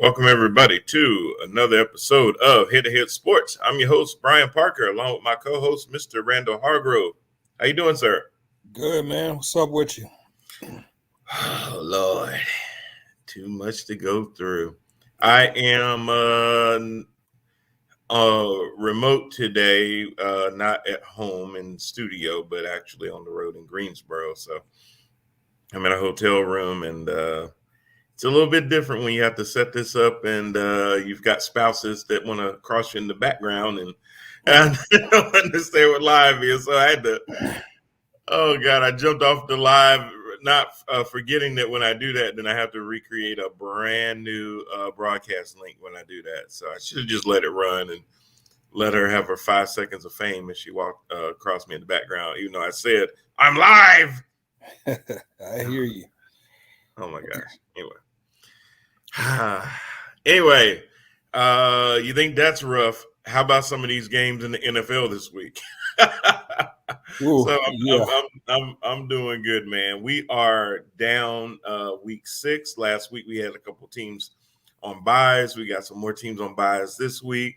Welcome everybody to another episode of Head to Head Sports. I'm your host Brian Parker, along with my co-host Mr. Randall Hargrove. How you doing, sir? Good, man. What's up with you? Oh Lord, too much to go through. I am remote today, not at home in studio, but actually on the road in Greensboro. So I'm in a hotel room, and it's a little bit different when you have to set this up, and you've got spouses that want to cross you in the background, and they don't understand what live is. So I had to. Oh God, I jumped off the live, not forgetting that when I do that, then I have to recreate a brand new broadcast link when I do that. So I should have just let it run and let her have her 5 seconds of fame as she walked across me in the background, even though I said I'm live. I hear you. Oh my gosh. Anyway, you think that's rough? How about some of these games in the NFL this week? Ooh, So yeah. I'm doing good, man. We are down week 6. Last week we had a couple teams on buys. We got some more teams on buys this week.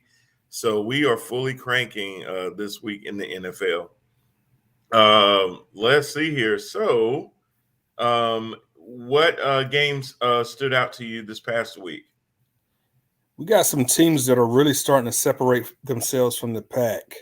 So we are fully cranking this week in the NFL. Let's see here. So what games stood out to you this past week? We got some teams that are really starting to separate themselves from the pack.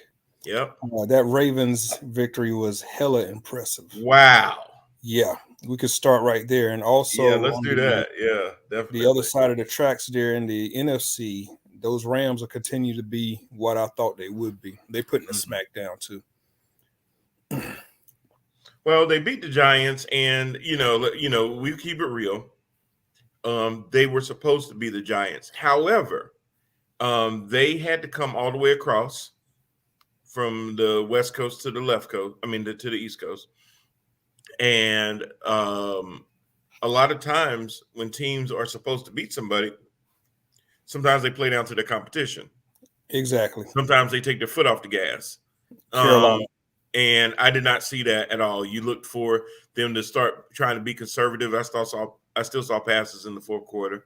Yep. That Ravens victory was hella impressive. Wow. Yeah, we could start right there. And also, Yeah, let's do that. Yeah, definitely. The other side of the tracks there in the NFC, those Rams will continue to be what I thought they would be. They putting a smack down too. Well, they beat the Giants, and we keep it real. They were supposed to be the Giants. However, they had to come all the way across from the West Coast to the left coast. I mean, to the East Coast. And a lot of times when teams are supposed to beat somebody, sometimes they play down to the competition. Exactly. Sometimes they take their foot off the gas. Carolina. And I did not see that at all. You looked for them to start trying to be conservative. I still saw passes in the fourth quarter.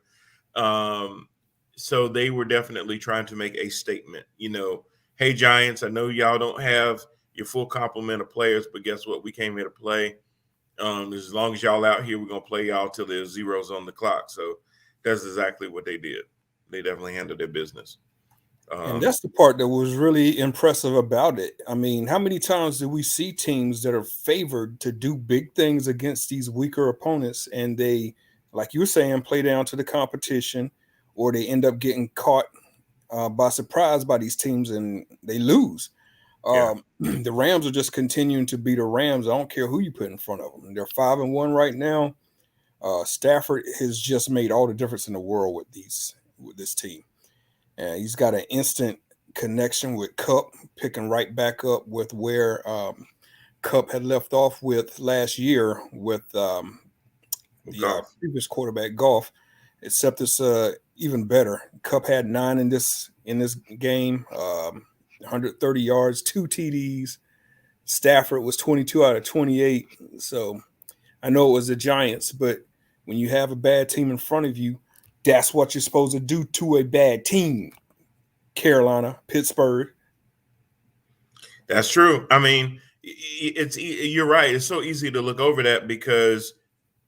So they were definitely trying to make a statement. Hey Giants, I know y'all don't have your full complement of players, but guess what? We came here to play. As long as y'all out here, we're gonna play y'all till there's zeros on the clock. So that's exactly what they did. They definitely handled their business. And that's the part that was really impressive about it. I mean, how many times do we see teams that are favored to do big things against these weaker opponents, and they, like you were saying, play down to the competition, or they end up getting caught by surprise by these teams and they lose. The Rams are just continuing to be the Rams. I don't care who you put in front of them. They're 5-1 right now. Stafford has just made all the difference in the world with this team. He's got an instant connection with Kupp, picking right back up with where Kupp had left off with last year with the previous quarterback, Goff. Except it's even better. Kupp had 9 in this game, 130 yards, 2 TDs. Stafford was 22 out of 28. So I know it was the Giants, but when you have a bad team in front of you, that's what you're supposed to do to a bad team. Carolina, Pittsburgh. That's true. I mean, you're right. It's so easy to look over that because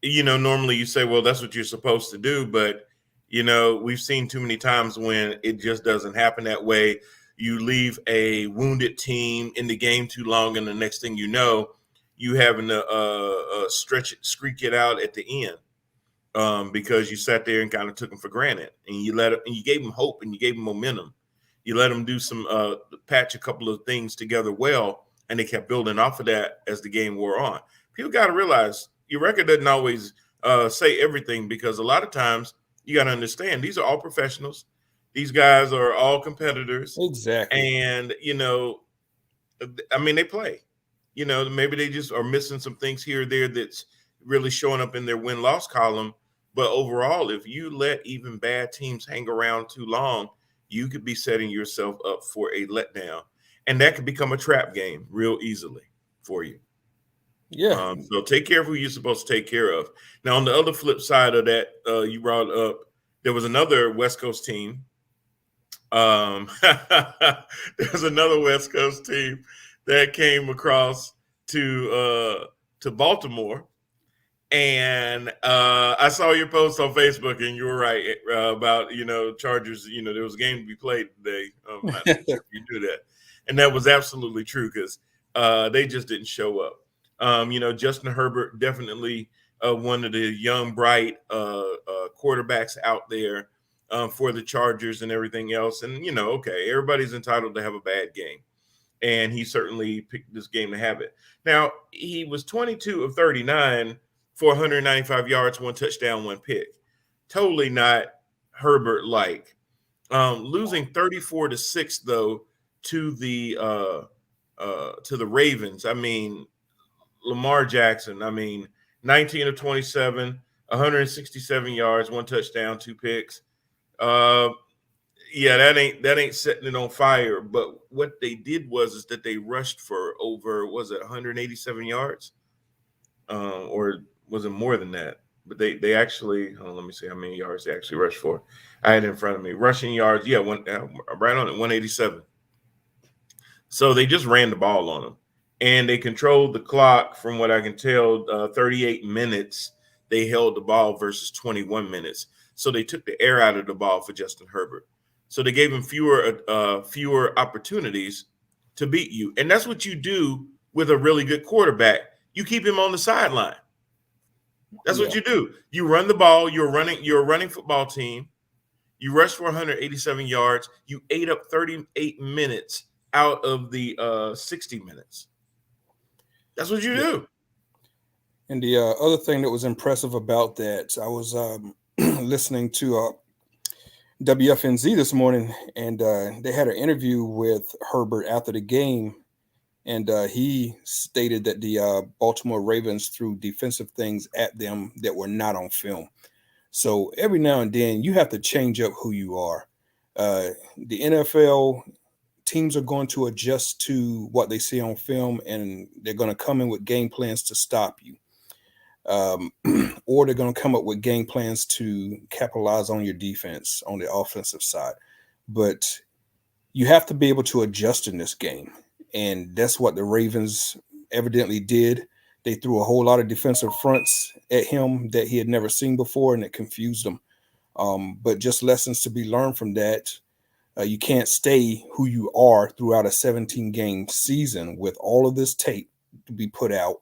normally you say, well, that's what you're supposed to do, but we've seen too many times when it just doesn't happen that way. You leave a wounded team in the game too long, and the next thing you know, you having to squeak it out at the end because you sat there and kind of took them for granted, and you gave them hope and you gave them momentum. You let them do some patch a couple of things together well, and they kept building off of that as the game wore on. People got to realize your record doesn't always say everything, because a lot of times you got to understand these are all professionals. These guys are all competitors. Exactly. And, I mean, they play. Maybe they just are missing some things here or there that's really showing up in their win-loss column. But overall, if you let even bad teams hang around too long, you could be setting yourself up for a letdown. And that could become a trap game real easily for you. Yeah. So take care of who you're supposed to take care of. Now, on the other flip side of that, you brought up there was another West Coast team. There's another West Coast team that came across to Baltimore, and I saw your post on Facebook, and you were right about Chargers. There was a game to be played today. I'm not sure if you knew that, and that was absolutely true because they just didn't show up. Justin Herbert definitely one of the young, bright quarterbacks out there for the Chargers and everything else. And okay, everybody's entitled to have a bad game, and he certainly picked this game to have it. Now he was 22 of 39 for 195 yards, 1 touchdown, 1 pick. Totally not Herbert like. Losing 34-6 though to the Ravens. I mean, Lamar Jackson. I mean, 19 of 27, 167 yards, 1 touchdown, 2 picks. Yeah, that ain't setting it on fire. But what they did is that they rushed for over 187 yards, or was it more than that? But they actually, let me see how many yards they actually rushed for. I had it in front of me. Rushing yards, yeah, right on it, 187. So they just ran the ball on them, and they controlled the clock. From what I can tell, 38 minutes they held the ball versus 21 minutes. So they took the air out of the ball for Justin Herbert. So they gave him fewer opportunities to beat you, and that's what you do with a really good quarterback. You keep him on the sideline. That's what you do. You run the ball. You're a running football team. You rush for 187 yards. You ate up 38 minutes out of the 60 minutes. That's what you do. And the other thing that was impressive about that, I was listening to WFNZ this morning, and they had an interview with Herbert after the game, and he stated that the Baltimore Ravens threw defensive things at them that were not on film. So every now and then you have to change up who you are. The NFL teams are going to adjust to what they see on film, and they're going to come in with game plans to stop you. Or they're going to come up with game plans to capitalize on your defense on the offensive side. But you have to be able to adjust in this game. And that's what the Ravens evidently did. They threw a whole lot of defensive fronts at him that he had never seen before, and it confused him. But just lessons to be learned from that. You can't stay who you are throughout a 17-game season with all of this tape to be put out,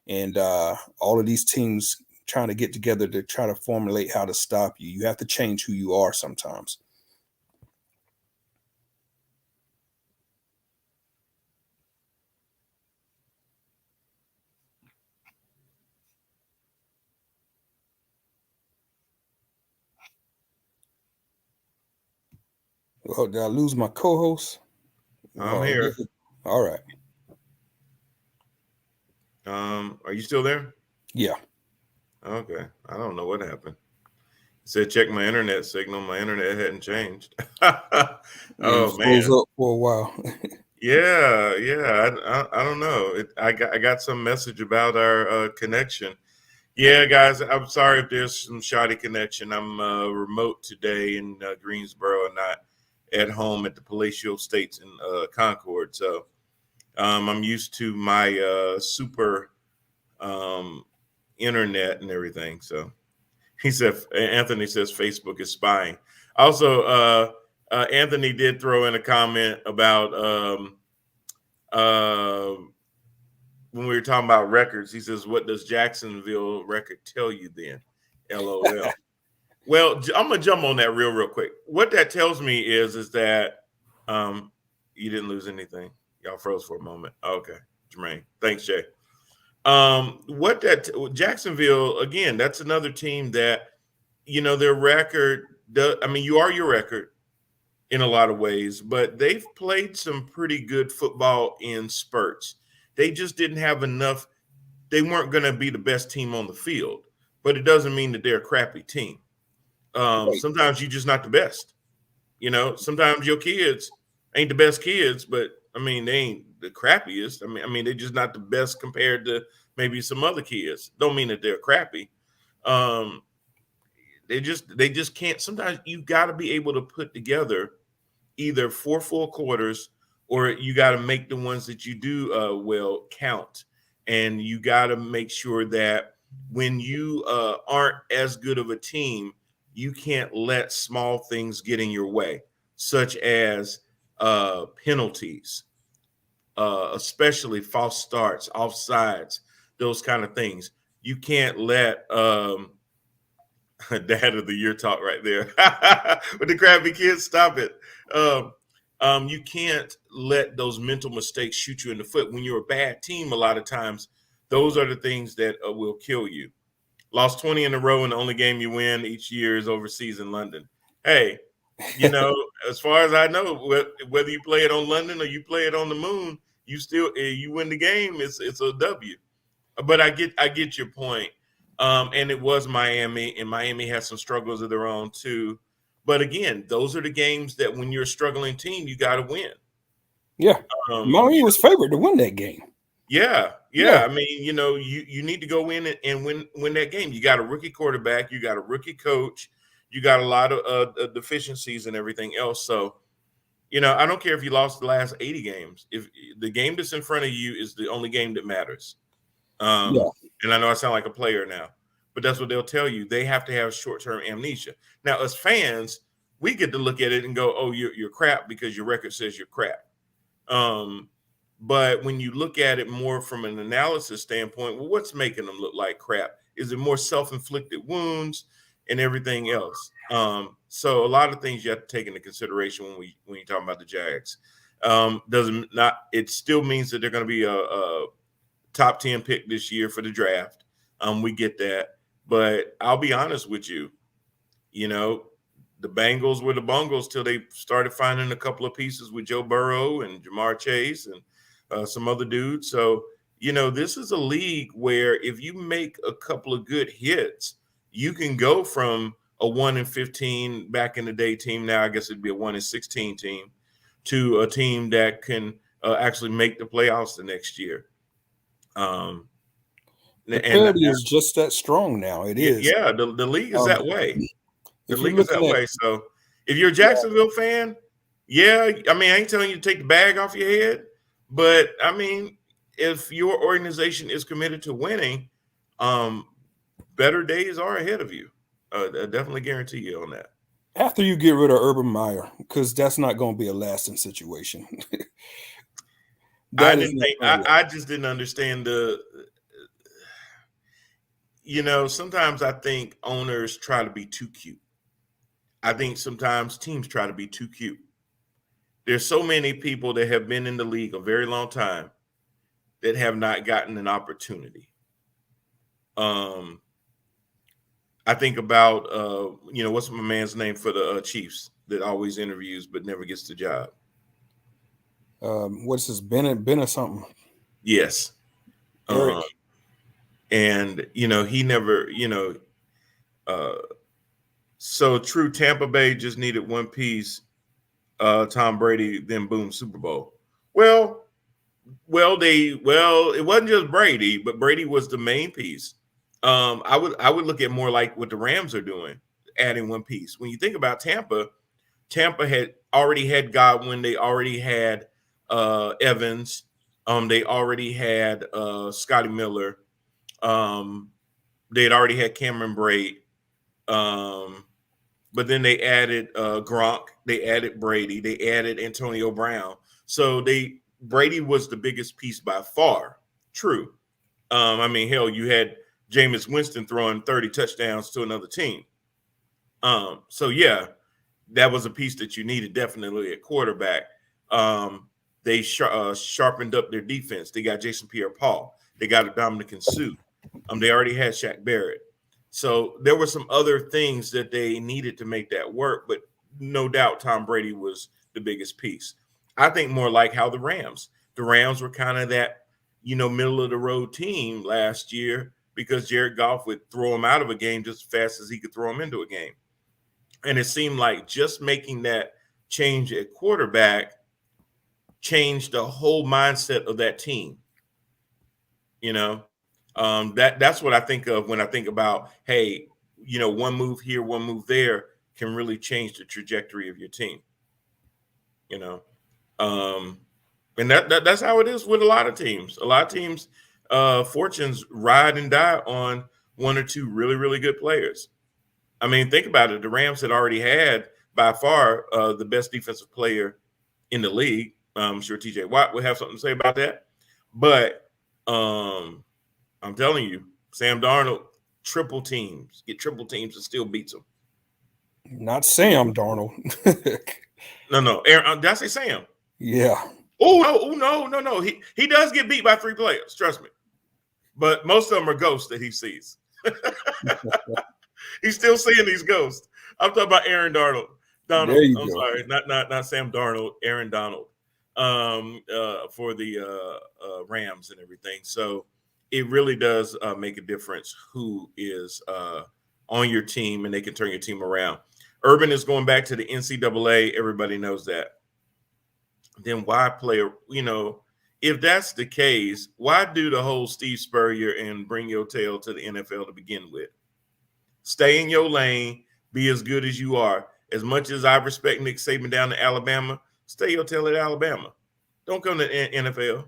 and all of these teams trying to get together to try to formulate how to stop you. You have to change who you are sometimes. Well, did I lose my co-host? I'm here. All right. Are you still there? Yeah. Okay. I don't know what happened. It said check my internet signal. My internet hadn't changed. Oh man. Froze up for a while. Yeah. I don't know. I got some message about our connection. Yeah, guys, I'm sorry if there's some shoddy connection. I'm remote today in Greensboro and not at home at the Palatial Estates in Concord. So I'm used to my super internet and everything. So Anthony says Facebook is spying. Also, Anthony did throw in a comment about when we were talking about records. He says, what does Jacksonville record tell you then? LOL. Well, I'm going to jump on that real quick. What that tells me is that you didn't lose anything. Y'all froze for a moment. Okay, Jermaine. Thanks, Jay. Jacksonville, again, that's another team that, their record, you are your record in a lot of ways, but they've played some pretty good football in spurts. They just didn't have enough. They weren't going to be the best team on the field, but it doesn't mean that they're a crappy team. Right. Sometimes you're just not the best. Sometimes your kids ain't the best kids, but they ain't the crappiest. They're just not the best compared to maybe some other kids. Don't mean that they're crappy. They just can't. Sometimes you got to be able to put together either 4 full quarters, or you got to make the ones that you do well count. And you got to make sure that when you aren't as good of a team, you can't let small things get in your way, such as penalties, especially false starts, offsides, those kind of things. You can't let Dad of the Year talk right there. With the crabby kids, stop it. You can't let those mental mistakes shoot you in the foot. When you're a bad team, a lot of times, those are the things that will kill you. Lost 20 in a row, and the only game you win each year is overseas in London. Hey, as far as I know, whether you play it on London or you play it on the moon, you win the game. It's a W. But I get your point. And it was Miami, and Miami has some struggles of their own too. But again, those are the games that when you're a struggling team, you got to win. Yeah, Miami was favored to win that game. Yeah. I mean, you need to go in and win that game. You got a rookie quarterback, you got a rookie coach, you got a lot of deficiencies and everything else. So, I don't care if you lost the last 80 games. If the game that's in front of you is the only game that matters. And I know I sound like a player now, but that's what they'll tell you. They have to have short-term amnesia. Now, as fans, we get to look at it and go, "Oh, you're crap," because your record says you're crap. But when you look at it more from an analysis standpoint, well, what's making them look like crap? Is it more self-inflicted wounds and everything else? So a lot of things you have to take into consideration when you talk about the Jags. It still means that they're going to be a top 10 pick this year for the draft. We get that. But I'll be honest with you, the Bengals were the Bungles till they started finding a couple of pieces with Joe Burrow and Jamar Chase and some other dudes. So, this is a league where if you make a couple of good hits, you can go from a 1-15 back in the day team. Now I guess it'd be a 1-16 team to a team that can actually make the playoffs the next year. The parity is just that strong now. It is. Yeah, the league is that way. The league is that way. So if you're a Jacksonville fan, I mean, I ain't telling you to take the bag off your head, but I mean, if your organization is committed to winning, better days are ahead of you. I definitely guarantee you on that. After you get rid of Urban Meyer, because that's not going to be a lasting situation. I just didn't understand sometimes I think owners try to be too cute. I think sometimes teams try to be too cute. There's so many people that have been in the league a very long time that have not gotten an opportunity. I think about, what's my man's name for the Chiefs that always interviews but never gets the job? What's this, Ben or something? Yes. Eric. And, he never, so true. Tampa Bay just needed one piece. Tom Brady, then boom, Super Bowl. Well, it wasn't just Brady, but Brady was the main piece. I would look at more like what the Rams are doing, adding one piece. When you think about Tampa had already had Godwin. They already had Evans. They already had Scotty Miller. They had already had Cameron Brate. But then they added Gronk. They added Brady. They added Antonio Brown. So Brady was the biggest piece by far. True. I mean, hell, you had Jameis Winston throwing 30 touchdowns to another team. So yeah, that was a piece that you needed definitely at quarterback. They sharpened up their defense. They got Jason Pierre-Paul. They got Dominican Suh. They already had Shaq Barrett. So there were some other things that they needed to make that work, but no doubt Tom Brady was the biggest piece. I think more like how the Rams were kind of that, middle of the road team last year because Jared Goff would throw them out of a game just as fast as he could throw them into a game. And it seemed like just making that change at quarterback changed the whole mindset of that team. That's what I think of when I think about, hey, one move here, one move there can really change the trajectory of your team. And that's how it is with a lot of teams. A lot of teams, fortunes ride and die on one or two really, really good players. I mean, think about it. The Rams had already had by far the best defensive player in the league. I'm sure TJ Watt would have something to say about that. But I'm telling you, Sam Darnold, get triple teams and still beats them. Not Sam Darnold. No. Aaron, did I say Sam? Yeah. Oh no. He does get beat by 3 players, trust me. But most of them are ghosts that he sees. He's still seeing these ghosts. I'm talking about Aaron Donald. Sorry, not Sam Darnold, Aaron Donald, for the Rams and everything. So it really does make a difference who is on your team, and they can turn your team around. Urban is going back to the NCAA. Everybody knows that. Then why play? If that's the case, why do the whole Steve Spurrier and bring your tail to the NFL to begin with? Stay in your lane. Be as good as you are. As much as I respect Nick Saban down to Alabama, stay your tail at Alabama. Don't come to the NFL.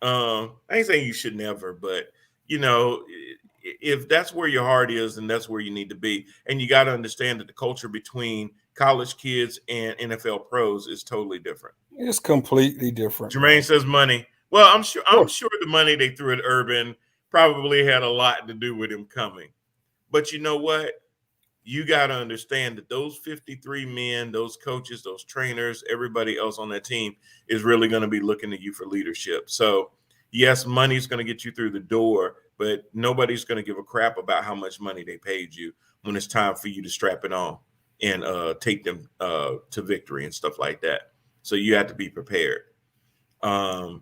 I ain't saying you should never, but if that's where your heart is, then that's where you need to be. And you got to understand that the culture between college kids and NFL pros is totally different. It's completely different. Jermaine says money. Well, I'm sure the money they threw at Urban probably had a lot to do with him coming. But you know what? You got to understand that those 53 men, those coaches, those trainers, everybody else on that team is really going to be looking at you for leadership. So, yes, money's going to get you through the door, but nobody's going to give a crap about how much money they paid you when it's time for you to strap it on and take them to victory and stuff like that. So you have to be prepared. I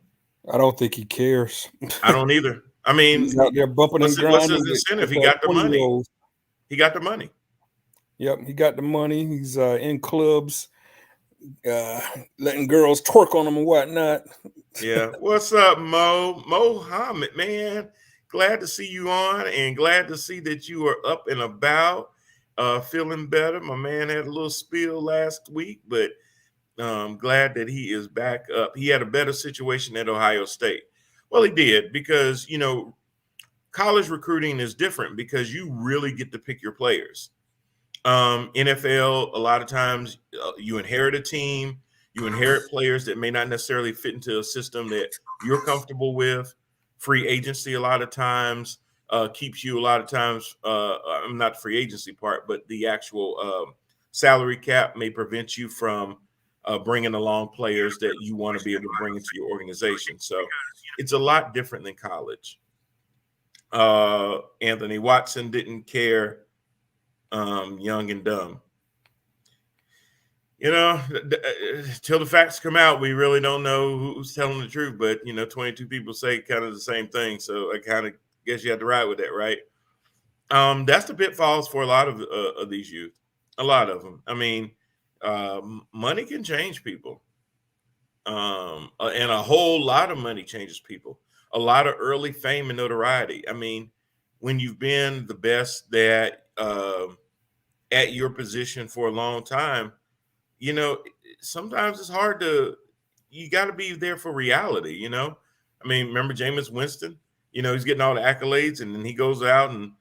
don't think he cares. I don't either. I mean, he's out there bumping and grinding. What's his incentive? He got the money. He got the money. Yep, he got the money. He's in clubs, letting girls twerk on him and whatnot. Yeah. What's up, Mohammed, man? Glad to see you on, and glad to see that you are up and about, feeling better. My man had a little spill last week, but glad that he is back up. He had a better situation at Ohio State. Well, he did, because, college recruiting is different because you really get to pick your players. NFL, a lot of times you inherit a team, you inherit players that may not necessarily fit into a system that you're comfortable with. Free agency, a lot of times, keeps you a lot of times, not the free agency part, but the actual salary cap may prevent you from bringing along players that you want to be able to bring into your organization. So it's a lot different than college. Anthony Watson didn't care. Young and dumb. Till the facts come out, we really don't know who's telling the truth. But 22 people say kind of the same thing, so I kind of guess you have to ride with that, right? That's the pitfalls for a lot of these youth. A lot of them. I mean, money can change people, and a whole lot of money changes people. A lot of early fame and notoriety. I mean, when you've been the best that at your position for a long time, sometimes it's hard you got to be there for reality, I mean, remember Jameis Winston? He's getting all the accolades, and then he goes out and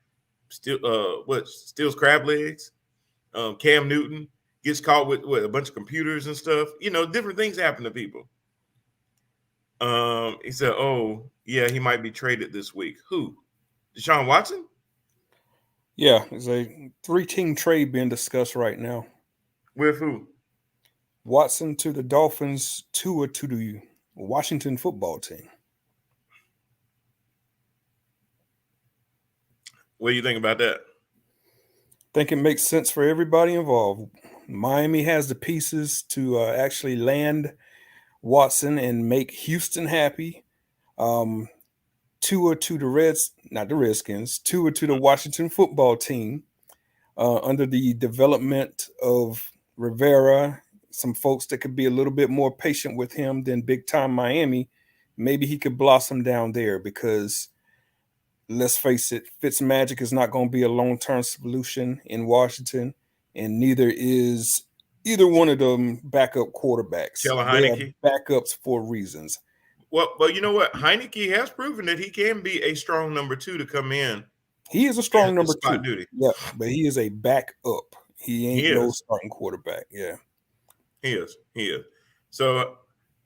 steals crab legs. Cam Newton gets caught with a bunch of computers and stuff. Different things happen to people. He said, oh, yeah, he might be traded this week. Who? Deshaun Watson? Yeah, there's a 3-team trade being discussed right now. With who? Watson to the Dolphins, Tua to the Washington football team. What do you think about that? I think it makes sense for everybody involved. Miami has the pieces to actually land Watson and make Houston happy. Tua to the Redskins, Tua to the Washington football team, under the development of Rivera, some folks that could be a little bit more patient with him than big time Miami. Maybe he could blossom down there, because let's face it, Fitzmagic is not going to be a long-term solution in Washington, and neither is either one of them backup quarterbacks. Taylor They are Heineke. backups for reasons. Well, you know what? Heineke has proven that he can be a strong number 2 to come in. He is a strong number spot 2. duty. Yeah, but he is a backup. He ain't no is. starting quarterback. Yeah. He is. So,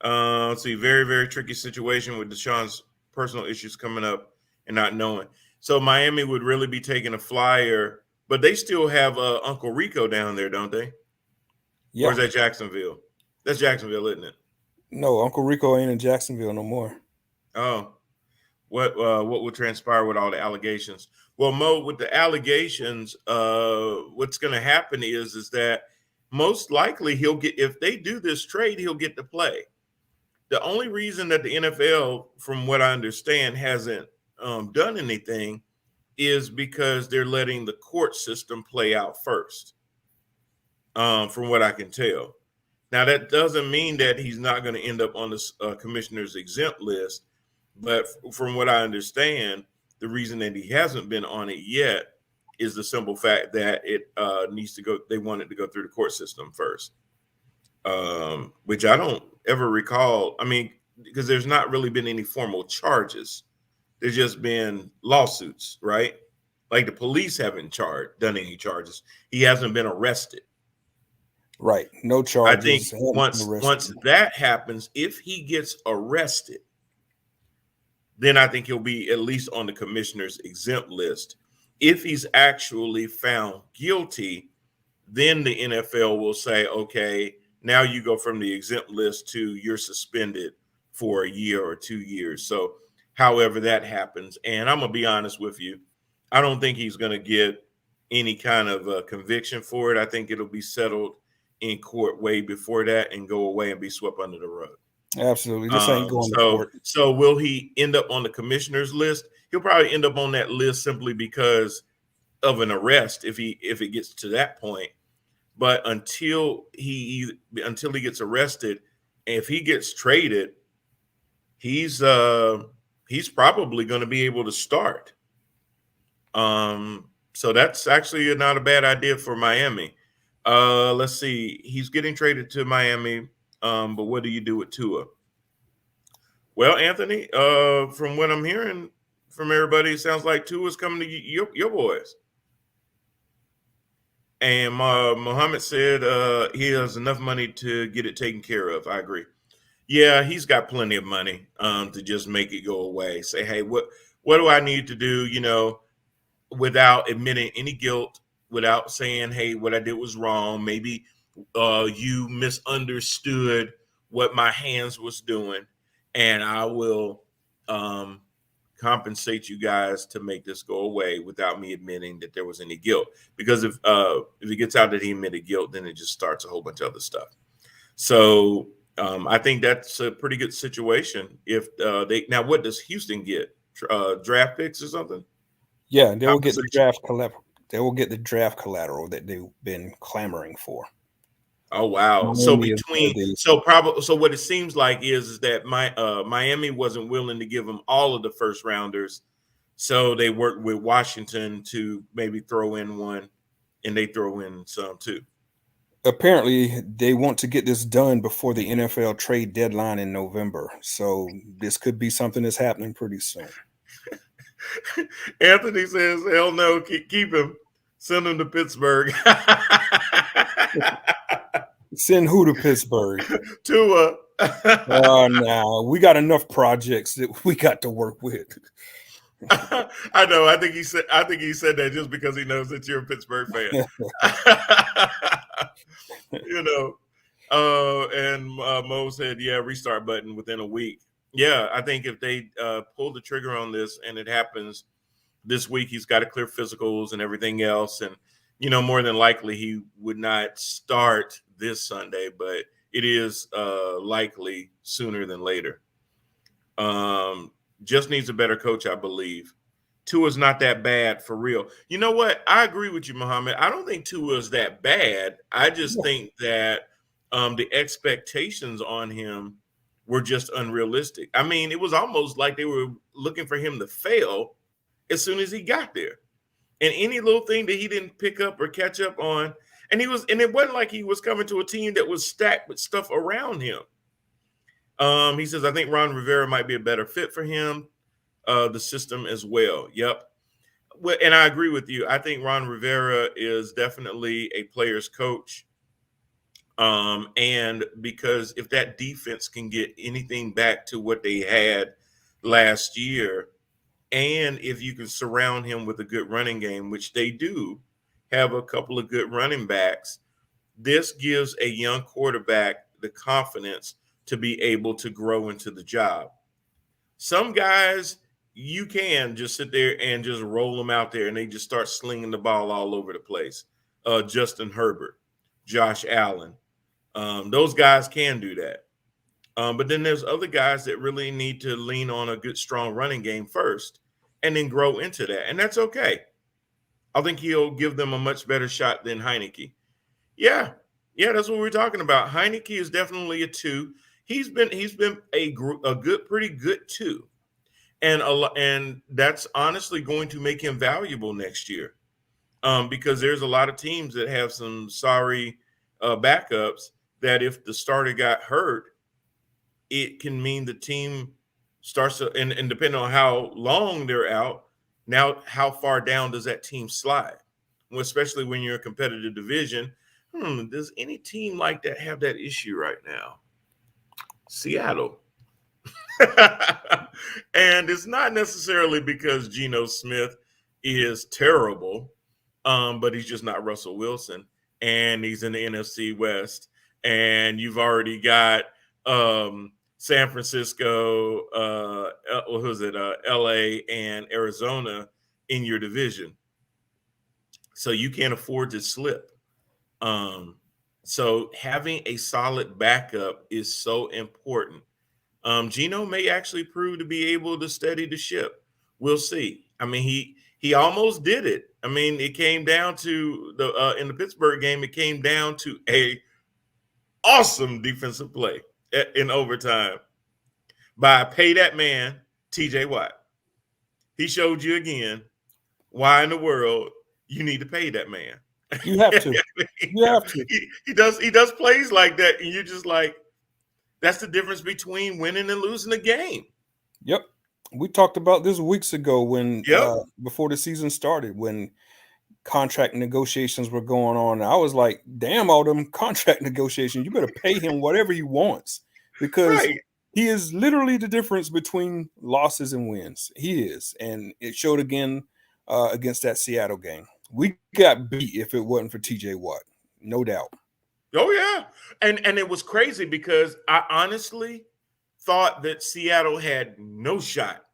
let's see. Very, very tricky situation with Deshaun's personal issues coming up and not knowing. So Miami would really be taking a flyer, but they still have Uncle Rico down there, don't they? Yeah. Or is that Jacksonville? That's Jacksonville, isn't it? No, Uncle Rico ain't in Jacksonville no more. Oh, what would transpire with all the allegations? Well, Mo, with the allegations, what's going to happen is that most likely he'll get, if they do this trade, he'll get to play. The only reason that the NFL, from what I understand, hasn't done anything is because they're letting the court system play out first, from what I can tell. Now, that doesn't mean that he's not going to end up on the commissioner's exempt list, but from what I understand, the reason that he hasn't been on it yet is the simple fact that it needs to go. They want it to go through the court system first, which I don't ever recall. I mean, because there's not really been any formal charges. There's just been lawsuits, right? Like the police haven't done any charges. He hasn't been arrested. Right. No charges. I think once that happens, if he gets arrested, then I think he'll be at least on the commissioner's exempt list. If he's actually found guilty, then the NFL will say, okay, now you go from the exempt list to you're suspended for a year or 2 years. So however that happens, and I'm going to be honest with you, I don't think he's going to get any kind of conviction for it. I think it'll be settled in court way before that and go away and be swept under the rug. Absolutely. This ain't going to court. So will he end up on the commissioner's list? He'll probably end up on that list simply because of an arrest if it gets to that point. But until he gets arrested, and if he gets traded, he's probably going to be able to start. So that's actually not a bad idea for Miami. Let's see. He's getting traded to Miami. But what do you do with Tua? Well, Anthony, from what I'm hearing from everybody, it sounds like Tua's coming to your boys. And Mohammed said he has enough money to get it taken care of. I agree. Yeah, he's got plenty of money to just make it go away. Say, hey, what do I need to do, without admitting any guilt, without saying, hey, what I did was wrong. Maybe you misunderstood what my hands was doing, and I will compensate you guys to make this go away without me admitting that there was any guilt. Because if it gets out that he admitted guilt, then it just starts a whole bunch of other stuff. So I think that's a pretty good situation. If now, what does Houston get? Draft picks or something? Yeah, they will get the draft collateral. They will get the draft collateral that they've been clamoring for. Oh wow! So what it seems like is that Miami wasn't willing to give them all of the first rounders, so they worked with Washington to maybe throw in one, and they throw in some too. Apparently, they want to get this done before the NFL trade deadline in November. So this could be something that's happening pretty soon. Anthony says, "Hell no, keep him. Send him to Pittsburgh." Send who to Pittsburgh? Tua. No, we got enough projects that we got to work with. I know. I think he said that just because he knows that you're a Pittsburgh fan. And Mo said, "Yeah, restart button within a week." Yeah, I think if they pull the trigger on this and it happens this week, he's got to clear physicals and everything else, and more than likely he would not start this Sunday, but it is likely sooner than later. Just needs a better coach, I believe. Tua's not that bad for real. You know what? I agree with you, Mohammed. I don't think Tua's that bad. I just think that the expectations on him were just unrealistic. I mean, it was almost like they were looking for him to fail as soon as he got there. And any little thing that he didn't pick up or catch up on, and it wasn't like he was coming to a team that was stacked with stuff around him. He says, I think Ron Rivera might be a better fit for him, the system as well. Yep. Well, and I agree with you. I think Ron Rivera is definitely a player's coach. And because if that defense can get anything back to what they had last year, and if you can surround him with a good running game, which they do have a couple of good running backs, this gives a young quarterback the confidence to be able to grow into the job. Some guys, you can just sit there and just roll them out there and they just start slinging the ball all over the place. Justin Herbert, Josh Allen, those guys can do that. But then there's other guys that really need to lean on a good, strong running game first and then grow into that. And that's okay. I think he'll give them a much better shot than Heinicke. Yeah, that's what we're talking about. Heinicke is definitely a 2. He's been a good, pretty good 2. And that's honestly going to make him valuable next year, because there's a lot of teams that have some sorry backups that if the starter got hurt, it can mean the team starts to, and depending on how long they're out, now how far down does that team slide? Well, especially when you're a competitive division. Does any team like that have that issue right now? Seattle. And it's not necessarily because Geno Smith is terrible, but he's just not Russell Wilson, and he's in the NFC West, and you've already got San Francisco, LA and Arizona in your division. So you can't afford to slip. So having a solid backup is so important. Geno may actually prove to be able to steady the ship. We'll see. I mean, he almost did it. I mean, it came down to in the Pittsburgh game, it came down to a awesome defensive play in overtime by pay that man, TJ Watt. He showed you again why in the world you need to pay that man. You have to. You have to. He does plays like that, and you're just like, that's the difference between winning and losing a game. Yep. We talked about this weeks ago when before the season started, when contract negotiations were going on. I was like, damn, all them contract negotiations, you better pay him whatever he wants, because he is literally the difference between losses and wins. He is. And it showed again against that Seattle game. We got beat if it wasn't for TJ Watt, no doubt. Oh, yeah. And it was crazy because I honestly thought that Seattle had no shot.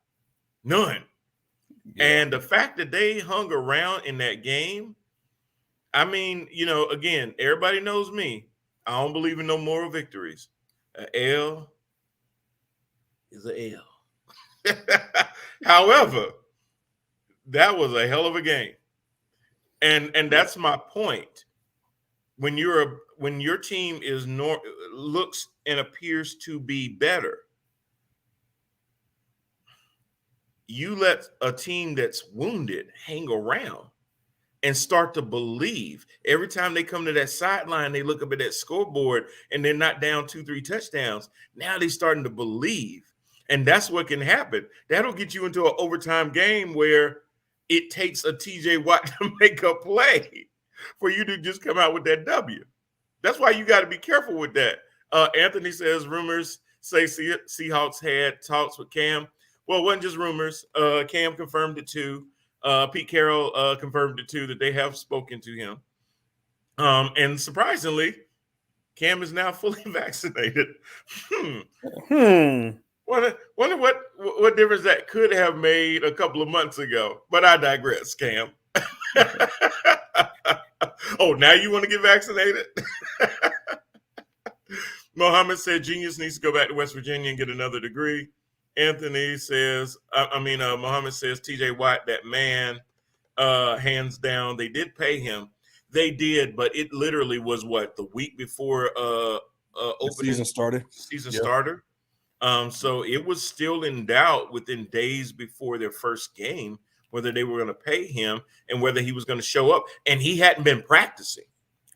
None. Yeah. And the fact that they hung around in that game, I mean, again, everybody knows me. I don't believe in no moral victories. An L is an L. However, that was a hell of a game. And that's my point. When your team is looks and appears to be better, you let a team that's wounded hang around and start to believe. Every time they come to that sideline, they look up at that scoreboard and they're not down 2-3 touchdowns. Now they're starting to believe. And that's what can happen. That'll get you into an overtime game where it takes a TJ Watt to make a play for you to just come out with that W. That's why you got to be careful with that. Anthony says rumors say Seahawks had talks with Cam. Well, it wasn't just rumors. Cam confirmed it too. Pete Carroll confirmed it too, that they have spoken to him. And surprisingly, Cam is now fully vaccinated. Wonder what difference that could have made a couple of months ago. But I digress, Cam. Oh, now you want to get vaccinated? Mohammed said Genius needs to go back to West Virginia and get another degree. Anthony says, Mohammed says TJ Watt, that man, hands down. They did pay him. They did, but it literally was the week before season started. So it was still in doubt within days before their first game whether they were going to pay him and whether he was going to show up. And he hadn't been practicing.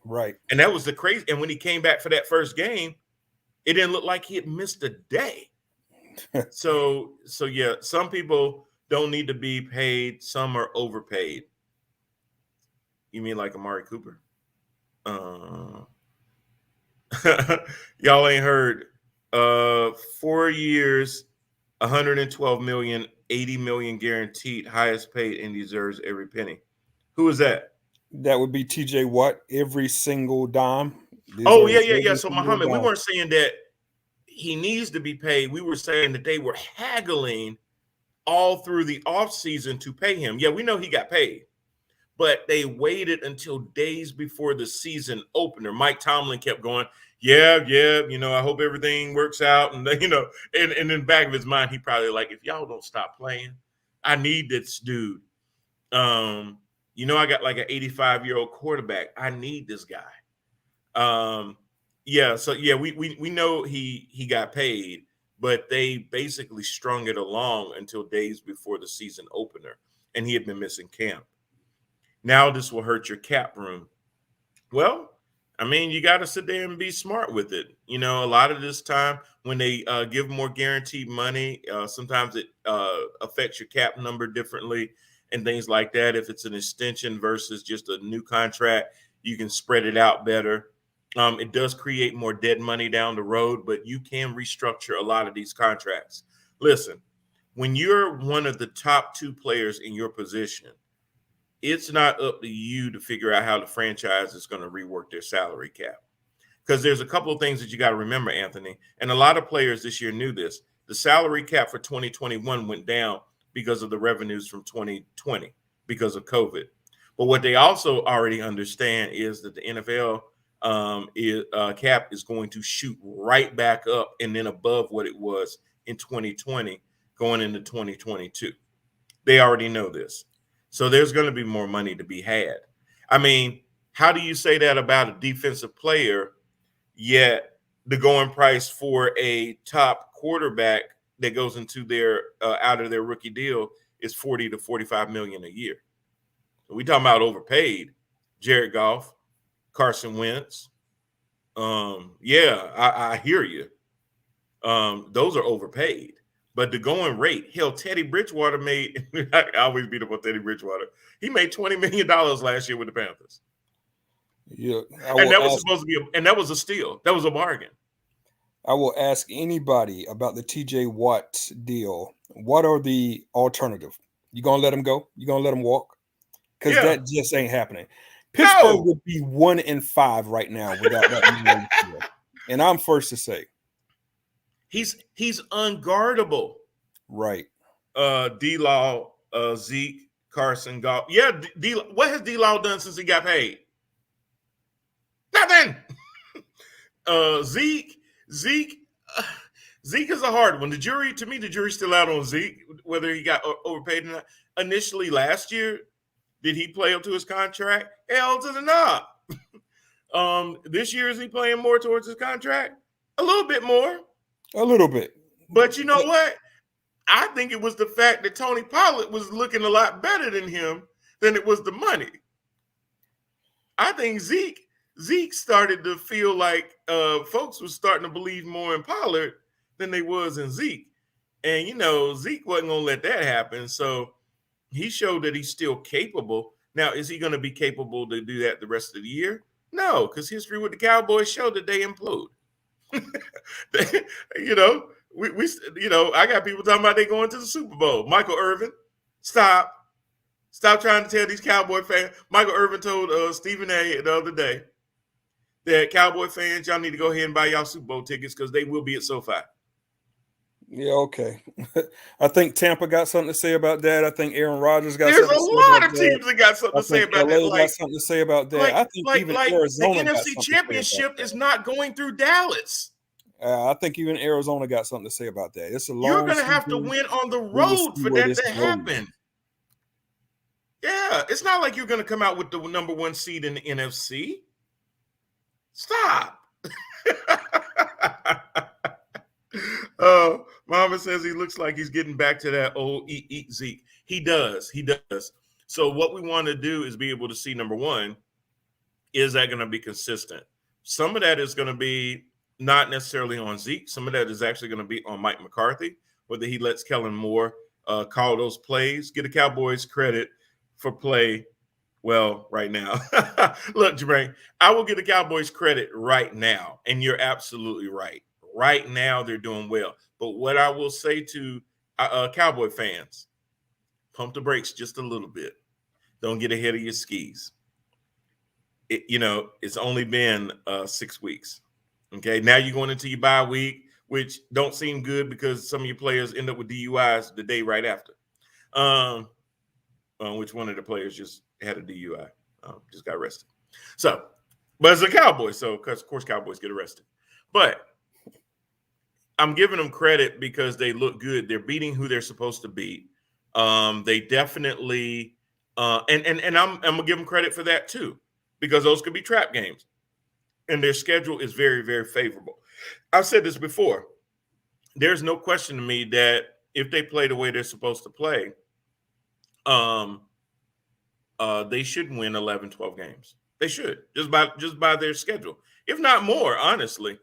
Right. And that was the crazy. And when he came back for that first game, it didn't look like he had missed a day. So yeah, some people don't need to be paid. Some are overpaid. You mean like Amari Cooper? Y'all ain't heard. 4 years, 112 million, 80 million guaranteed, highest paid, and deserves every penny. Who is that? That would be TJ Watt, every single dime. Oh, yeah. So Muhammad, we weren't saying that he needs to be paid. We were saying that they were haggling all through the offseason to pay him. Yeah, we know he got paid, but they waited until days before the season opener. Mike Tomlin kept going, yeah, I hope everything works out. And, and in the back of his mind, he probably like, if y'all don't stop playing, I need this dude. I got like an 85-year-old quarterback. I need this guy. We know he got paid, but they basically strung it along until days before the season opener, and he had been missing camp. Now this will hurt your cap room. Well, I mean, you got to sit there and be smart with it. A lot of this time when they give more guaranteed money, sometimes it affects your cap number differently and things like that. If it's an extension versus just a new contract, you can spread it out better. It does create more dead money down the road, but you can restructure a lot of these contracts. Listen, when you're one of the top two players in your position, it's not up to you to figure out how the franchise is going to rework their salary cap. Because there's a couple of things that you got to remember, Anthony, and a lot of players this year knew this. The salary cap for 2021 went down because of the revenues from 2020 because of COVID. But what they also already understand is that the NFL cap is going to shoot right back up and then above what it was in 2020 going into 2022. They already know this. So there's going to be more money to be had. I mean, how do you say that about a defensive player, yet the going price for a top quarterback that goes into their out of their rookie deal is 40 to 45 million a year? We talking about overpaid. Jared Goff, Carson Wentz. I hear you. Those are overpaid. But the going rate, hell, Teddy Bridgewater made, I always beat up on Teddy Bridgewater. He made $20 million last year with the Panthers. Yeah. And that was supposed to be, and that was a steal. That was a bargain. I will ask anybody about the TJ Watt deal. What are the alternative? You going to let him go? You going to let him walk? Because that just ain't happening. Pittsburgh would be 1-5 right now without that. And I'm first to say. He's unguardable. Right. D-Law, Zeke, Carson, Goff. Yeah, what has D-Law done since he got paid? Nothing. Zeke is a hard one. The jury's still out on Zeke, whether he got overpaid or not. Initially last year, did he play up to his contract? Hell to the no. This year, is he playing more towards his contract? A little bit more. A little bit. But you know what? I think it was the fact that Tony Pollard was looking a lot better than him than it was the money. I think Zeke started to feel like folks were starting to believe more in Pollard than they was in Zeke. And, Zeke wasn't going to let that happen. So he showed that he's still capable. Now, is he going to be capable to do that the rest of the year? No, because history with the Cowboys showed that they implode. I got people talking about they going to the Super Bowl. Michael Irvin, stop trying to tell these Cowboy fans. Michael Irvin told Stephen A. the other day that Cowboy fans, y'all need to go ahead and buy y'all Super Bowl tickets because they will be at SoFi. Yeah, okay. I think Tampa got something to say about that. I think Aaron Rodgers got something to say about that. There's a lot of teams that got something to say about that. LA got something to say about that. I think even Arizona the NFC Championship is not going through Dallas. I think even Arizona got something to say about that. It's a long You're going to have to win on the road for that to happen. Yeah, it's not like you're going to come out with the number one seed in the NFC. Stop. Mama says he looks like he's getting back to that old eat Zeke. He does. He does. So what we want to do is be able to see, number one, is that going to be consistent? Some of that is going to be not necessarily on Zeke. Some of that is actually going to be on Mike McCarthy, whether he lets Kellen Moore call those plays. Get the Cowboys credit for play well right now. Look, Jermaine, I will give the Cowboys credit right now, and you're absolutely right. Right now, they're doing well. But what I will say to Cowboy fans, pump the brakes just a little bit. Don't get ahead of your skis. It's only been 6 weeks. Okay, now you're going into your bye week, which don't seem good because some of your players end up with DUIs the day right after. Which one of the players just had a DUI, just got arrested. So, but it's a Cowboy, so because of course Cowboys get arrested. But I'm giving them credit because they look good. They're beating who they're supposed to beat. They definitely, and I'm gonna give them credit for that too, because those could be trap games, and their schedule is very, very favorable. I've said this before. There's no question to me that if they play the way they're supposed to play, they should win 11, 12 games. They should, just by their schedule, if not more, honestly.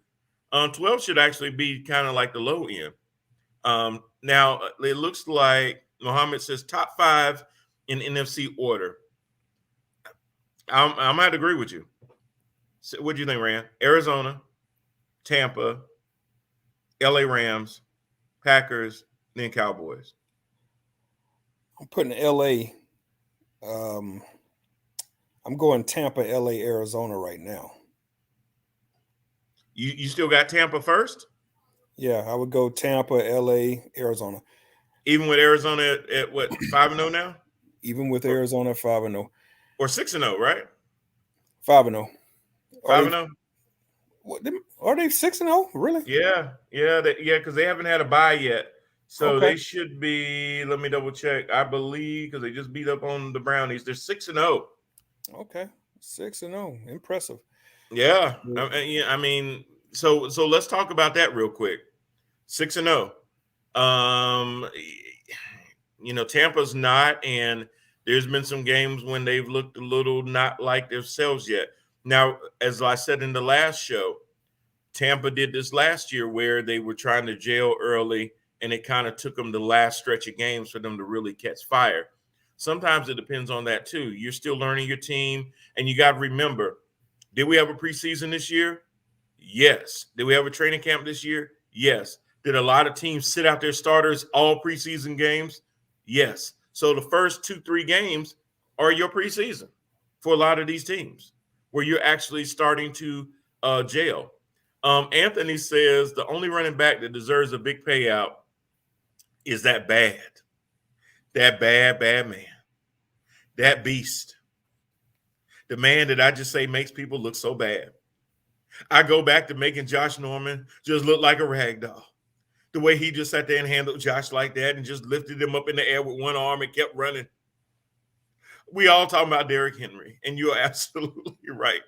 12 should actually be kind of like the low end. Now, it looks like Mohammed says top 5 in NFC order. I might agree with you. So what do you think, Rand? Arizona, Tampa, LA Rams, Packers, then Cowboys. I'm putting LA. I'm going Tampa, LA, Arizona right now. You still got Tampa first? Yeah, I would go Tampa, LA, Arizona. Even with Arizona at what, 5-0 now? Even with Arizona 5-0. Or 6-0, right? 5-0. 5-0. Are they 6-0? Really? Yeah, because they haven't had a bye yet. So Okay. They should be, let me double check. I believe because they just beat up on the Brownies. They're 6-0. Okay. 6-0. Impressive. Yeah. I mean, so let's talk about that real quick. 6-0. Tampa's not, and there's been some games when they've looked a little not like themselves yet. Now, as I said in the last show, Tampa did this last year where they were trying to jail early, and it kind of took them the last stretch of games for them to really catch fire. Sometimes it depends on that too. You're still learning your team, and you got to remember, did we have a preseason this year? Yes. Did we have a training camp this year? Yes. Did a lot of teams sit out their starters all preseason games? Yes. So the first 2-3 games are your preseason for a lot of these teams where you're actually starting to jail. Anthony says the only running back that deserves a big payout is that bad man, that beast, the man that I just say makes people look so bad. I go back to making Josh Norman just look like a rag doll. The way he just sat there and handled Josh like that and just lifted him up in the air with one arm and kept running. We all talking about Derrick Henry, and you're absolutely right.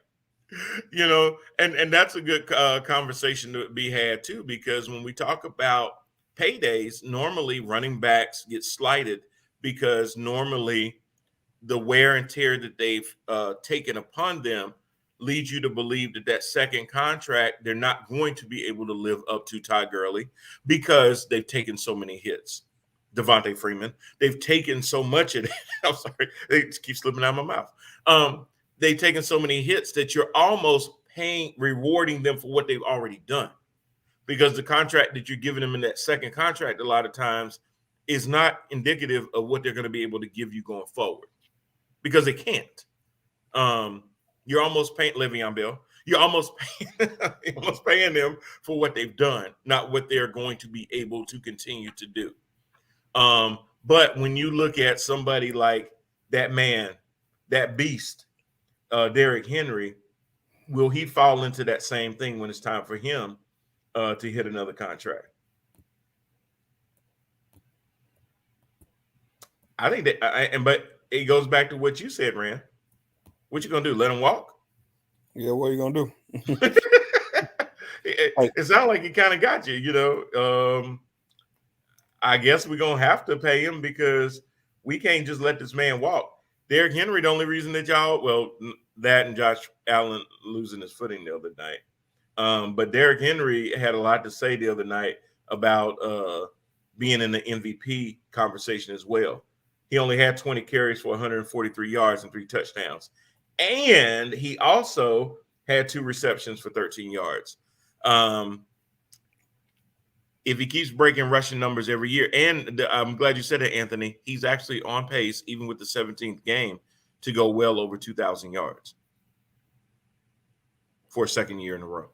And that's a good conversation to be had too, because when we talk about paydays, normally running backs get slighted because normally the wear and tear that they've taken upon them leads you to believe that second contract, they're not going to be able to live up to Todd Gurley because they've taken so many hits. Devontae Freeman, they've taken so much of it. I'm sorry, it keeps slipping out of my mouth. They've taken so many hits that you're almost rewarding them for what they've already done, because the contract that you're giving them in that second contract a lot of times is not indicative of what they're going to be able to give you going forward, because they can't. You're almost paying Le'Veon Bell. You're almost paying them for what they've done, not what they're going to be able to continue to do. But when you look at somebody like that man, that beast, Derrick Henry, will he fall into that same thing when it's time for him to hit another contract? I think that, but it goes back to what you said, Rand. What you gonna do? Let him walk? Yeah, what are you gonna do? It sounds like he kind of got you. I guess we're gonna have to pay him because we can't just let this man walk. Derrick Henry, the only reason that that and Josh Allen losing his footing the other night. But Derrick Henry had a lot to say the other night about being in the MVP conversation as well. He only had 20 carries for 143 yards and 3 touchdowns. And he also had 2 receptions for 13 yards. If he keeps breaking rushing numbers every year, and I'm glad you said it, Anthony, he's actually on pace, even with the 17th game, to go well over 2,000 yards for a second year in a row.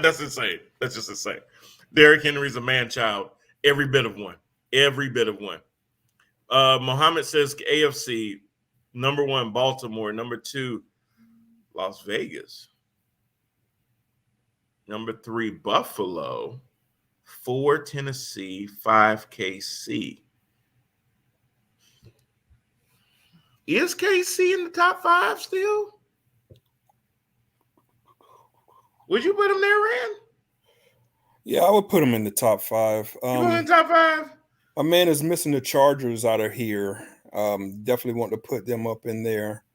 That's insane. That's just insane. Derrick Henry's a man-child. Every bit of one. Every bit of one. Mohammed says AFC, number 1, Baltimore. Number 2, Las Vegas. Number 3, Buffalo. 4, Tennessee. 5, KC. Is KC in the top 5 still? Would you put him there, Rand? Yeah, I would put him in the top 5. You put him in the top 5? My man is missing the Chargers out of here. Definitely want to put them up in there,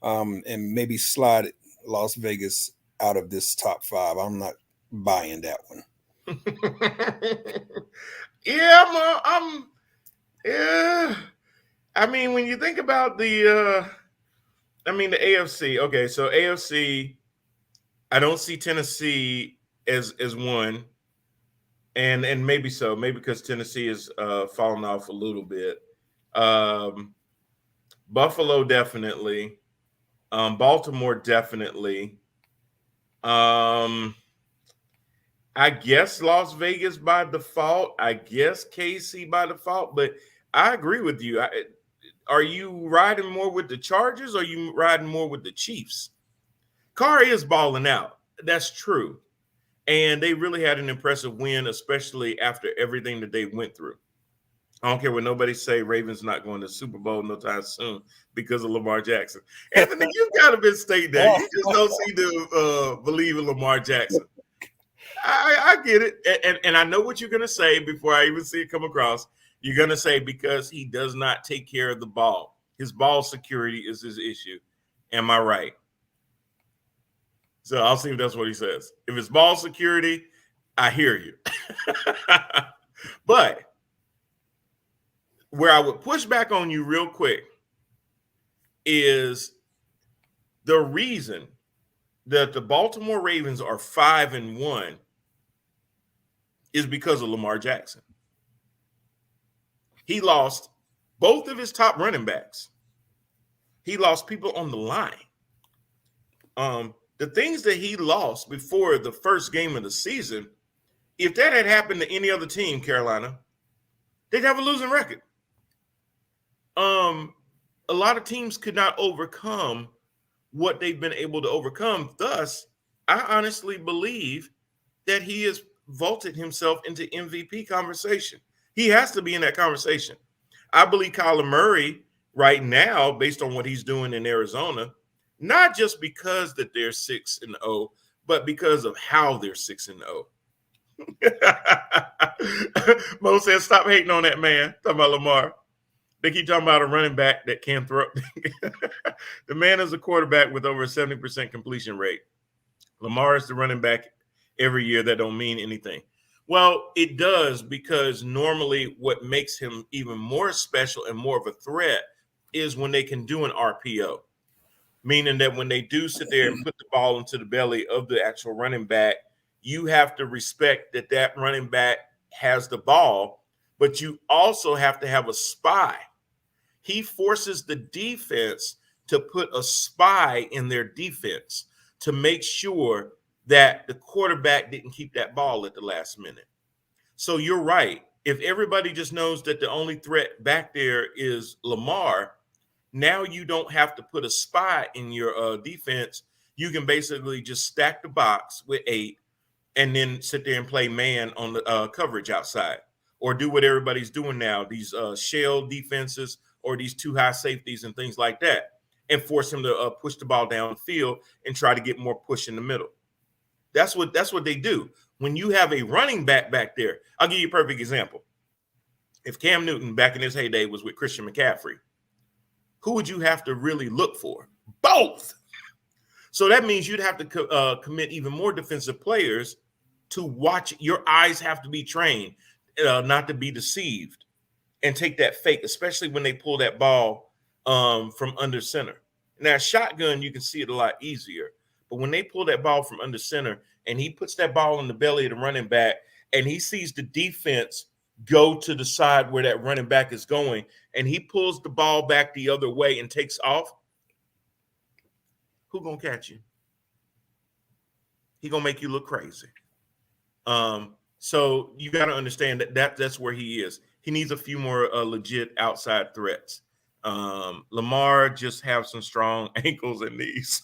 and maybe slide Las Vegas out of this top 5. I'm not buying that one. Yeah. I mean, when you think about the AFC. Okay, so AFC, I don't see Tennessee as one, and maybe so, maybe because Tennessee is falling off a little bit. Buffalo definitely, Baltimore definitely. I guess Las Vegas by default. I guess KC by default. But I agree with you. Are you riding more with the Chargers, or are you riding more with the Chiefs? Carr is balling out. That's true. And they really had an impressive win, especially after everything that they went through. I don't care what nobody say, Ravens not going to the Super Bowl no time soon because of Lamar Jackson. Anthony, you've got to mistake that. You just don't seem to believe in Lamar Jackson. I get it. And I know what you're going to say before I even see it come across. You're going to say because he does not take care of the ball. His ball security is his issue. Am I right? So I'll see if that's what he says. If it's ball security, I hear you. But where I would push back on you real quick is the reason that the Baltimore Ravens are 5-1 is because of Lamar Jackson. He lost both of his top running backs. He lost people on the line. The things that he lost before the first game of the season, if that had happened to any other team, Carolina, they'd have a losing record. A lot of teams could not overcome what they've been able to overcome. Thus, I honestly believe that he has vaulted himself into MVP conversation. He has to be in that conversation. I believe Kyler Murray right now, based on what he's doing in Arizona, not just because that they're 6-0, but because of how they're 6-0. Mo says, stop hating on that man. Talking about Lamar. They keep talking about a running back that can throw. The man is a quarterback with over a 70% completion rate. Lamar is the running back every year. That don't mean anything. Well, it does, because normally what makes him even more special and more of a threat is when they can do an RPO, meaning that when they do sit there and put the ball into the belly of the actual running back, you have to respect that that running back has the ball, but you also have to have a spy. He forces the defense to put a spy in their defense to make sure that the quarterback didn't keep that ball at the last minute. So you're right. If everybody just knows that the only threat back there is Lamar, now you don't have to put a spy in your defense. You can basically just stack the box with 8 and then sit there and play man on the coverage outside, or do what everybody's doing now, these shell defenses or these too high safeties and things like that, and force him to push the ball down the field and try to get more push in the middle. That's what they do. When you have a running back there, I'll give you a perfect example. If Cam Newton back in his heyday was with Christian McCaffrey, who would you have to really look for? Both. So that means you'd have to commit even more defensive players to watch. Your eyes have to be trained not to be deceived and take that fake, especially when they pull that ball from under center. Now, shotgun, you can see it a lot easier. But when they pull that ball from under center and he puts that ball in the belly of the running back and he sees the defense go to the side where that running back is going and he pulls the ball back the other way and takes off, who gonna catch you? He gonna make you look crazy. So you got to understand that's where he is. He needs a few more legit outside threats. Lamar just have some strong ankles and knees.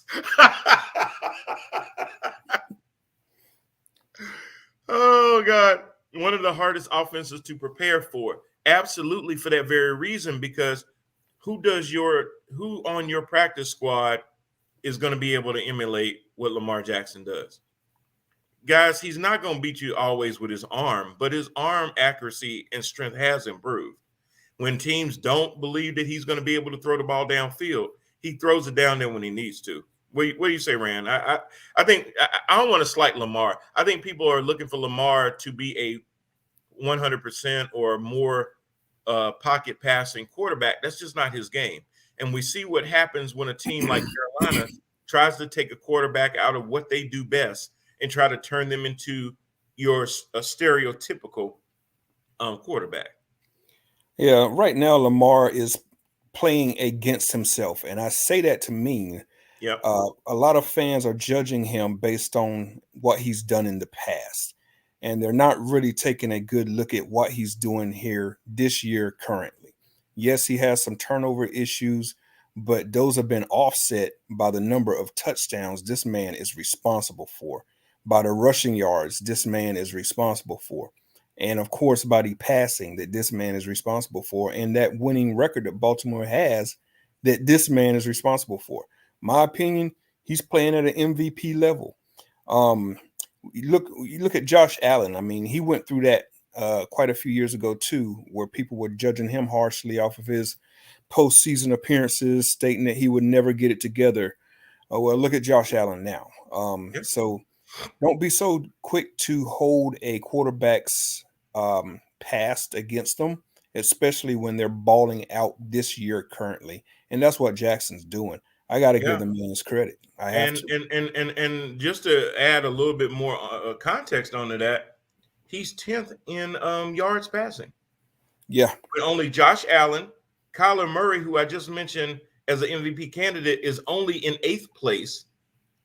Oh God, one of the hardest offenses to prepare for. Absolutely, for that very reason, because who on your practice squad is going to be able to emulate what Lamar Jackson does? Guys, he's not going to beat you always with his arm, but his arm accuracy and strength has improved. When teams don't believe that he's going to be able to throw the ball downfield, he throws it down there when he needs to. What do you say, Rand? I think I don't want to slight Lamar. I think people are looking for Lamar to be a 100% or more pocket passing quarterback. That's just not his game. And we see what happens when a team like Carolina tries to take a quarterback out of what they do best and try to turn them into a stereotypical quarterback. Yeah, right now Lamar is playing against himself, and I say that to mean a lot of fans are judging him based on what he's done in the past, and they're not really taking a good look at what he's doing here this year currently. Yes, he has some turnover issues, but those have been offset by the number of touchdowns this man is responsible for, by the rushing yards this man is responsible for, and of course by the passing that this man is responsible for, and that winning record that Baltimore has that this man is responsible for. My opinion, he's playing at an MVP level. You look at Josh Allen. I mean, he went through that quite a few years ago too, where people were judging him harshly off of his postseason appearances, stating that he would never get it together. Well, look at Josh Allen now. So don't be so quick to hold a quarterback's past against them, especially when they're balling out this year currently. And that's what Jackson's doing. I got to give the man his credit. I have to. And just to add a little bit more context onto that, he's 10th in yards passing. Yeah. But only Josh Allen, Kyler Murray, who I just mentioned as an MVP candidate, is only in 8th place.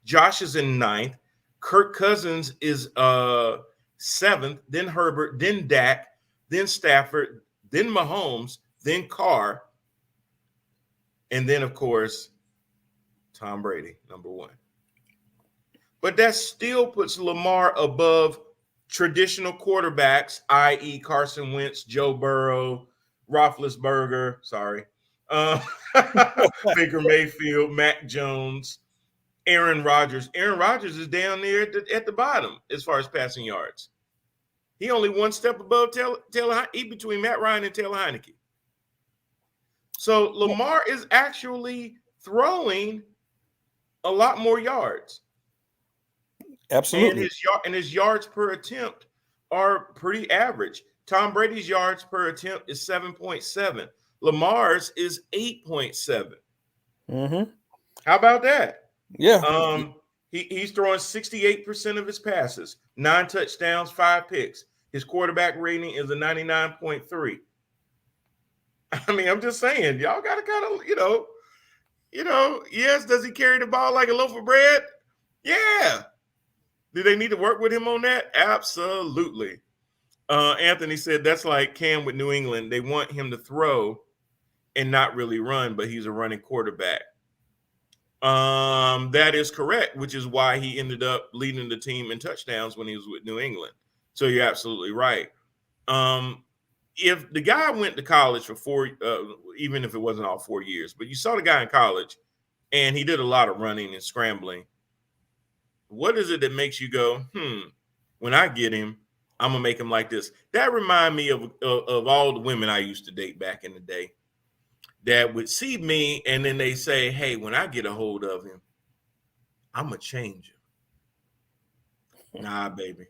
Josh is in 9th. Kirk Cousins is 7th, then Herbert, then Dak, then Stafford, then Mahomes, then Carr, and then, of course, Tom Brady, number 1. But that still puts Lamar above traditional quarterbacks, i.e. Carson Wentz, Joe Burrow, Roethlisberger, Baker Mayfield, Mac Jones, Aaron Rodgers. Aaron Rodgers is down there at the bottom as far as passing yards. He only one step above between Matt Ryan and Taylor Heineke. So Lamar is actually throwing a lot more yards. Absolutely. And his yards per attempt are pretty average. Tom Brady's yards per attempt is 7.7. Lamar's is 8.7. Mm-hmm. How about that? Yeah. He's throwing 68% of his passes, 9 touchdowns, 5 picks. His quarterback rating is a 99.3. I mean, I'm just saying, y'all got to kind of, yes, does he carry the ball like a loaf of bread? Yeah. Do they need to work with him on that? Absolutely. Anthony said that's like Cam with New England. They want him to throw and not really run, but he's a running quarterback. That is correct, which is why he ended up leading the team in touchdowns when he was with New England. So you're absolutely right. If the guy went to college for 4, even if it wasn't all 4 years, but you saw the guy in college and he did a lot of running and scrambling. What is it that makes you go, when I get him, I'm gonna make him like this. That remind me of all the women I used to date back in the day that would see me and then they say, hey, when I get a hold of him, I'm gonna change him. Nah, baby.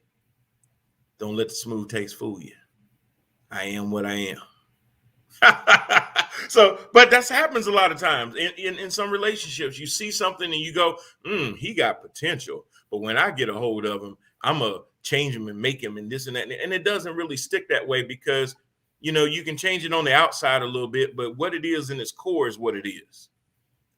Don't let the smooth taste fool you. I am what I am. So, but that happens a lot of times in some relationships. You see something and you go, he got potential. But when I get a hold of him, I'm going to change him and make him and this and that. And it doesn't really stick that way because, you can change it on the outside a little bit, but what it is in its core is what it is.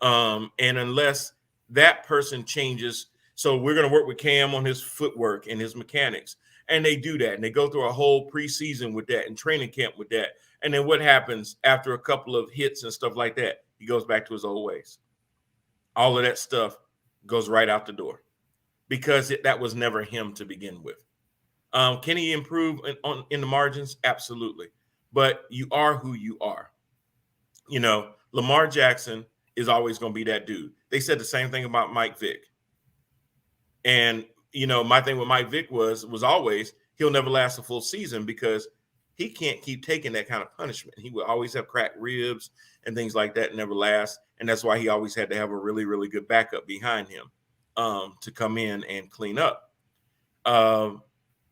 And unless that person changes, so we're going to work with Cam on his footwork and his mechanics. And they do that. And they go through a whole preseason with that and training camp with that. And then what happens after a couple of hits and stuff like that? He goes back to his old ways. All of that stuff goes right out the door because that was never him to begin with. Can he improve in the margins? Absolutely. But you are who you are. Lamar Jackson is always going to be that dude. They said the same thing about Mike Vick. And, my thing with Mike Vick was always he'll never last a full season because he can't keep taking that kind of punishment. He would always have cracked ribs and things like that never last. And that's why he always had to have a really, really good backup behind him to come in and clean up.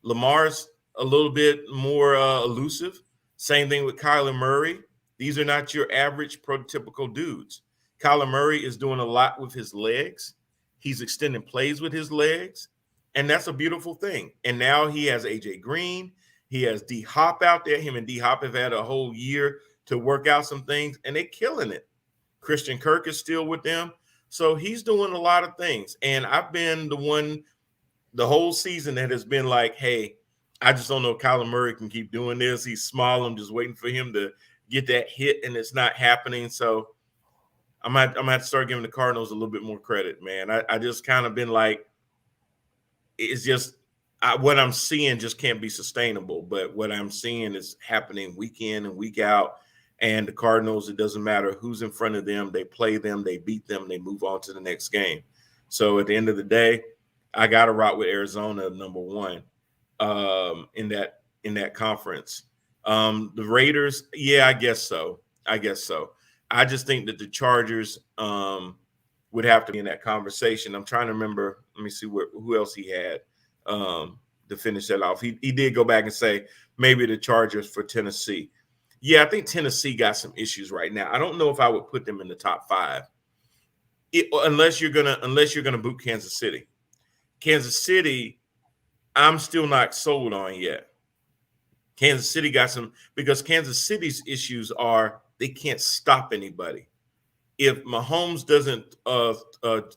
Lamar's a little bit more elusive. Same thing with Kyler Murray. These are not your average prototypical dudes. Kyler Murray is doing a lot with his legs. He's extending plays with his legs. And that's a beautiful thing. And now he has AJ Green. He has D Hop out there. Him and D Hop have had a whole year to work out some things, and they're killing it. Christian Kirk is still with them. So he's doing a lot of things. And I've been the one the whole season that has been like, hey, I just don't know if Kyler Murray can keep doing this. He's small. I'm just waiting for him to get that hit, and it's not happening. So I'm going to have to start giving the Cardinals a little bit more credit, man. I just kind of been like, it's just what I'm seeing just can't be sustainable. But what I'm seeing is happening week in and week out. And the Cardinals, it doesn't matter who's in front of them. They play them, they beat them, they move on to the next game. So at the end of the day, I got to rock with Arizona number one in that conference. The Raiders, yeah, I guess so. I just think that the Chargers would have to be in that conversation. I'm trying to remember. Let me see who else he had to finish that off. He did go back and say maybe the Chargers for Tennessee. Yeah, I think Tennessee got some issues right now. I don't know if I would put them in the top five, unless you're gonna boot Kansas City. Kansas City, I'm still not sold on yet. Kansas City got some, because Kansas City's issues are they can't stop anybody. If Mahomes doesn't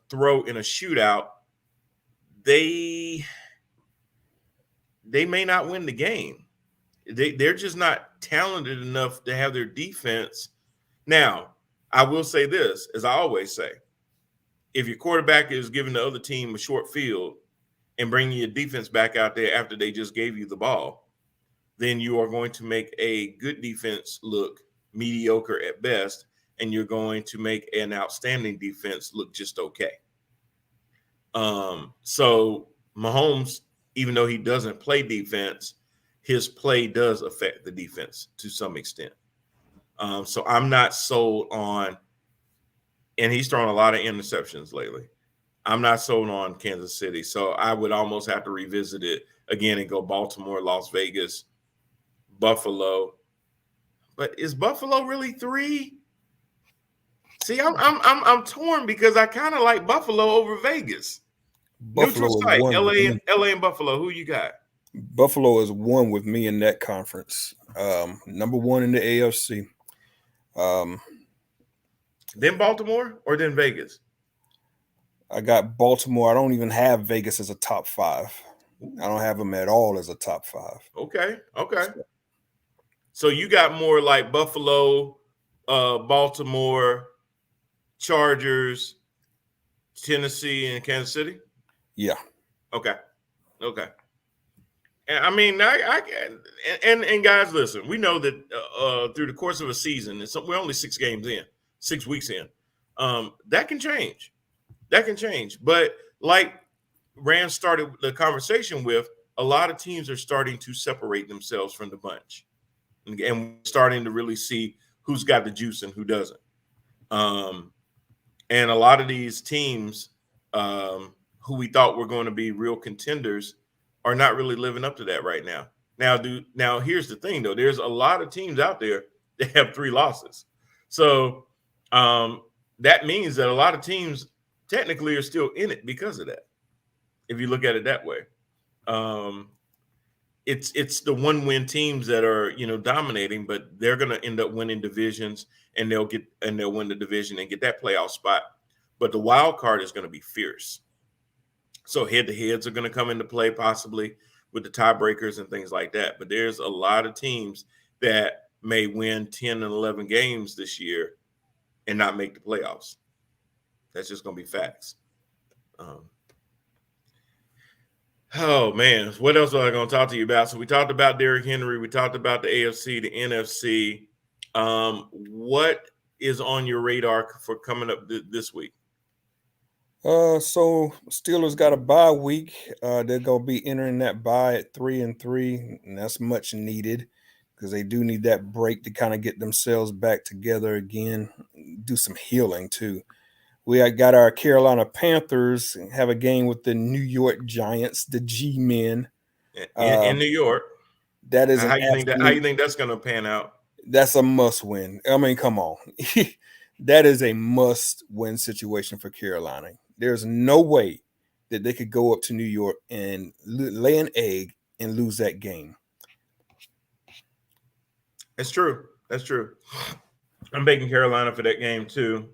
throw in a shootout, they may not win the game. They're just not talented enough to have their defense. Now, I will say this, as I always say, if your quarterback is giving the other team a short field and bringing your defense back out there after they just gave you the ball, then you are going to make a good defense look mediocre at best, and you're going to make an outstanding defense look just okay. So Mahomes, even though he doesn't play defense, his play does affect the defense to some extent. So I'm not sold on, and he's thrown a lot of interceptions lately. I'm not sold on Kansas City. So I would almost have to revisit it again and go Baltimore, Las Vegas, Buffalo. But is Buffalo really 3? See, I'm torn because I kind of like Buffalo over Vegas. Buffalo Neutral site, LA and Buffalo. Who you got? Buffalo is one with me in that conference. Number one in the AFC. Then Baltimore or then Vegas? I got Baltimore. I don't even have Vegas as a top 5. I don't have them at all as a top 5. Okay. So you got more like Buffalo, Baltimore, Chargers, Tennessee, and Kansas City? Yeah. Okay. And I mean, and guys, listen, we know that through the course of a season, we're only 6 weeks in. That can change. But like Rand started the conversation with, a lot of teams are starting to separate themselves from the bunch, and starting to really see who's got the juice and who doesn't. And a lot of these teams who we thought were going to be real contenders are not really living up to that right now. Now here's the thing, though. There's a lot of teams out there that have 3 losses. So that means that a lot of teams technically are still in it because of that, if you look at it that way. It's the 1-win teams that are, dominating, but they're going to end up winning divisions, and they'll win the division and get that playoff spot. But the wild card is going to be fierce. So head-to-heads are going to come into play, possibly with the tiebreakers and things like that. But there's a lot of teams that may win 10 and 11 games this year and not make the playoffs. That's just going to be facts. Oh, man. What else was I going to talk to you about? So we talked about Derrick Henry. We talked about the AFC, the NFC. What is on your radar for coming up this week? So Steelers got a bye week. They're gonna be entering that bye at 3-3, and that's much needed because they do need that break to kind of get themselves back together again, do some healing too. We got our Carolina Panthers have a game with the New York Giants, the G-Men in New York. That is how you think that's going to pan out? That's a must win. I mean, come on. That is a must-win situation for Carolina. There's no way that they could go up to New York and lay an egg and lose that game. That's true. I'm baking Carolina for that game too.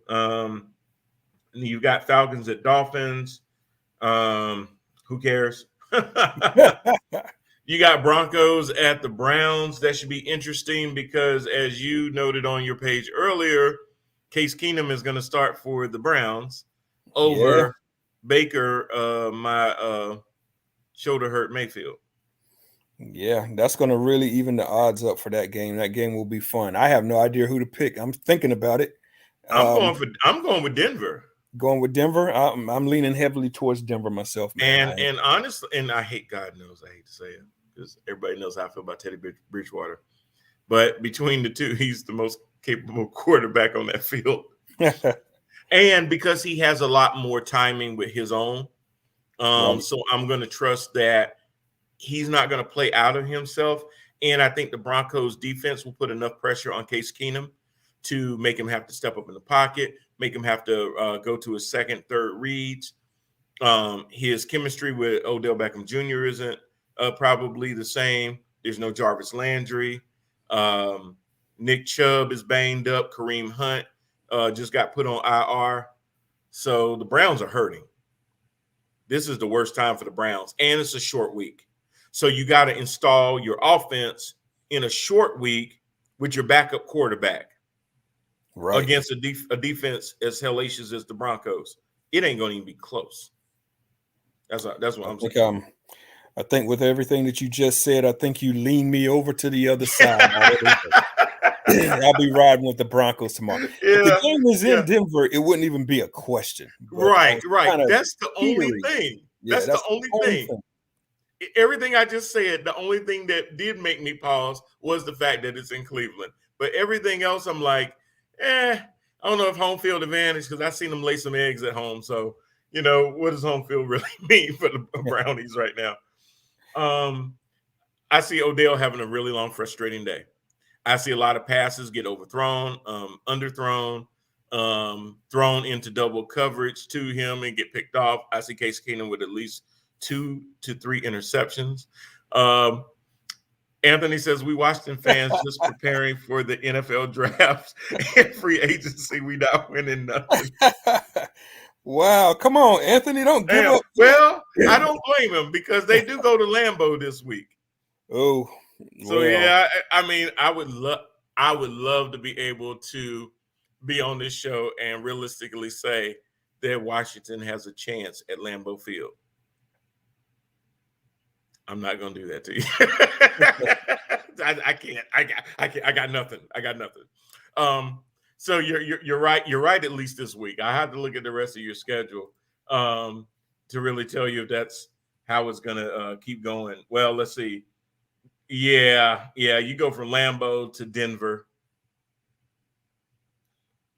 You've got Falcons at Dolphins. Who cares? You got Broncos at the Browns. That should be interesting because, as you noted on your page earlier, Case Keenum is going to start for the Browns over Baker, my shoulder hurt Mayfield. Yeah, that's going to really even the odds up for that game. That game will be fun. I have no idea who to pick. I'm thinking about it. I'm going with Denver. Going with Denver. I'm leaning heavily towards Denver myself, man. And honestly, and I hate to say it because everybody knows how I feel about Teddy Bridgewater. But between the two, he's the most capable quarterback on that field. And because he has a lot more timing with his own. So I'm going to trust that he's not going to play out of himself. And I think the Broncos defense will put enough pressure on Case Keenum to make him have to step up in the pocket, make him have to go to his second, third reads. His chemistry with Odell Beckham Jr. isn't probably the same. There's no Jarvis Landry. Nick Chubb is banged up. Kareem Hunt just got put on IR. So the Browns are hurting. This is the worst time for the Browns, and it's a short week. So you got to install your offense in a short week with your backup quarterback against a defense as hellacious as the Broncos. It ain't going to even be close. That's what I'm saying. I think with everything that you just said, I think you lean me over to the other side. I'll be riding with the Broncos tomorrow. If the game was in Denver, it wouldn't even be a question. Right. That's the only thing. That's the only thing. Everything I just said, the only thing that did make me pause was the fact that it's in Cleveland. But everything else, I'm like, I don't know if home field advantage because I've seen them lay some eggs at home. So, what does home field really mean for the Brownies right now? I see Odell having a really long, frustrating day. I see a lot of passes get overthrown, underthrown, thrown into double coverage to him and get picked off. I see Case Keenum with at least 2 to 3 interceptions. Anthony says, we Washington fans just preparing for the NFL drafts and free agency. We not winning nothing. Wow. Come on, Anthony. Don't give up. Well, I don't blame him because they do go to Lambeau this week. Oh, so yeah. I mean, I would love to be able to be on this show and realistically say that Washington has a chance at Lambeau Field. I'm not going to do that to you. I can't. I got nothing. So you're right. You're right. At least this week, I have to look at the rest of your schedule to really tell you if that's how it's gonna keep going. Well, let's see. Yeah, you go from Lambeau to Denver.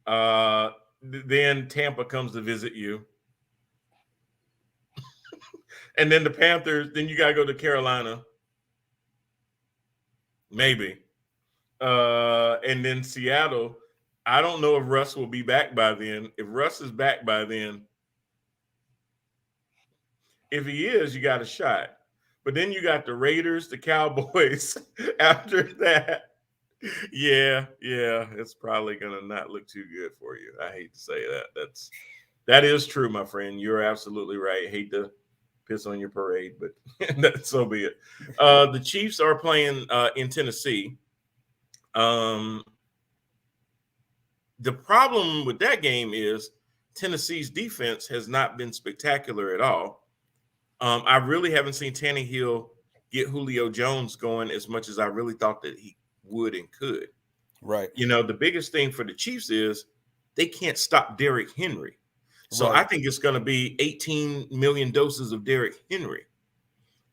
Then Tampa comes to visit you. And then the Panthers, then you gotta go to Carolina. Maybe. And then Seattle. I don't know if Russ will be back by then. If Russ is back by then, if he is, you got a shot. But then you got the Raiders, the Cowboys after that. Yeah, it's probably gonna not look too good for you. I hate to say that. That is true, my friend. You're absolutely right. Hate to piss on your parade, but so be it. The Chiefs are playing in Tennessee. The problem with that game is Tennessee's defense has not been spectacular at all. I really haven't seen Tannehill get Julio Jones going as much as I really thought that he would and could. Right. You know, the biggest thing for the Chiefs is they can't stop Derrick Henry. So Right. I think it's going to be 18 million doses of Derrick Henry.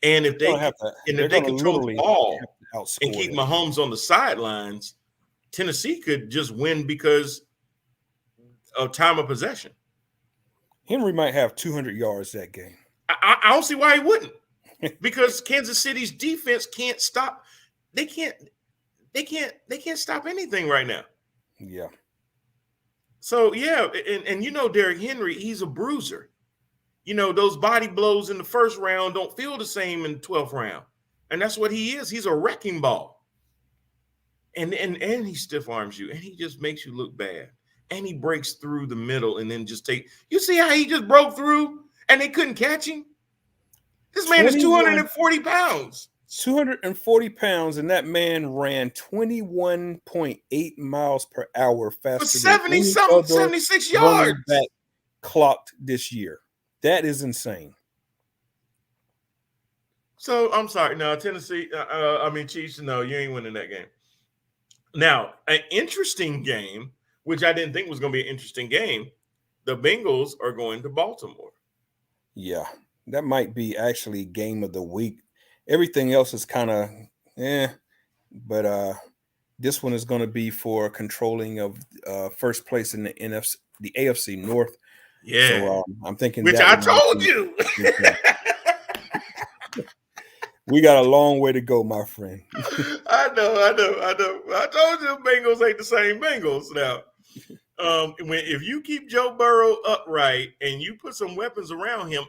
And if they control the ball and keep Mahomes on the sidelines, Tennessee could just win because of time of possession. Henry might have 200 yards that game. I don't see why he wouldn't, because Kansas City's defense can't stop. They can't stop anything right now. Yeah. So yeah, and you know Derrick Henry, he's a bruiser. You know, those body blows in the first round don't feel the same in the 12th round. And that's what he is. He's a wrecking ball. And he stiff arms you, and he just makes you look bad. And he breaks through the middle and then you see how he just broke through and they couldn't catch him? This man is 240 pounds. 240 pounds, and that man ran 21.8 miles per hour faster than 76 yards back clocked this year. That is insane. So I'm sorry. No, Tennessee, Chiefs, no, you ain't winning that game. Now, an interesting game, which I didn't think was going to be an interesting game, the Bengals are going to Baltimore. Yeah, that might be actually game of the week. Everything else is kind of but this one is going to be for controlling of first place in the AFC North. Yeah, so I'm thinking, which I told you. We got a long way to go, my friend. I know. I told you the Bengals ain't the same Bengals now. If you keep Joe Burrow upright and you put some weapons around him,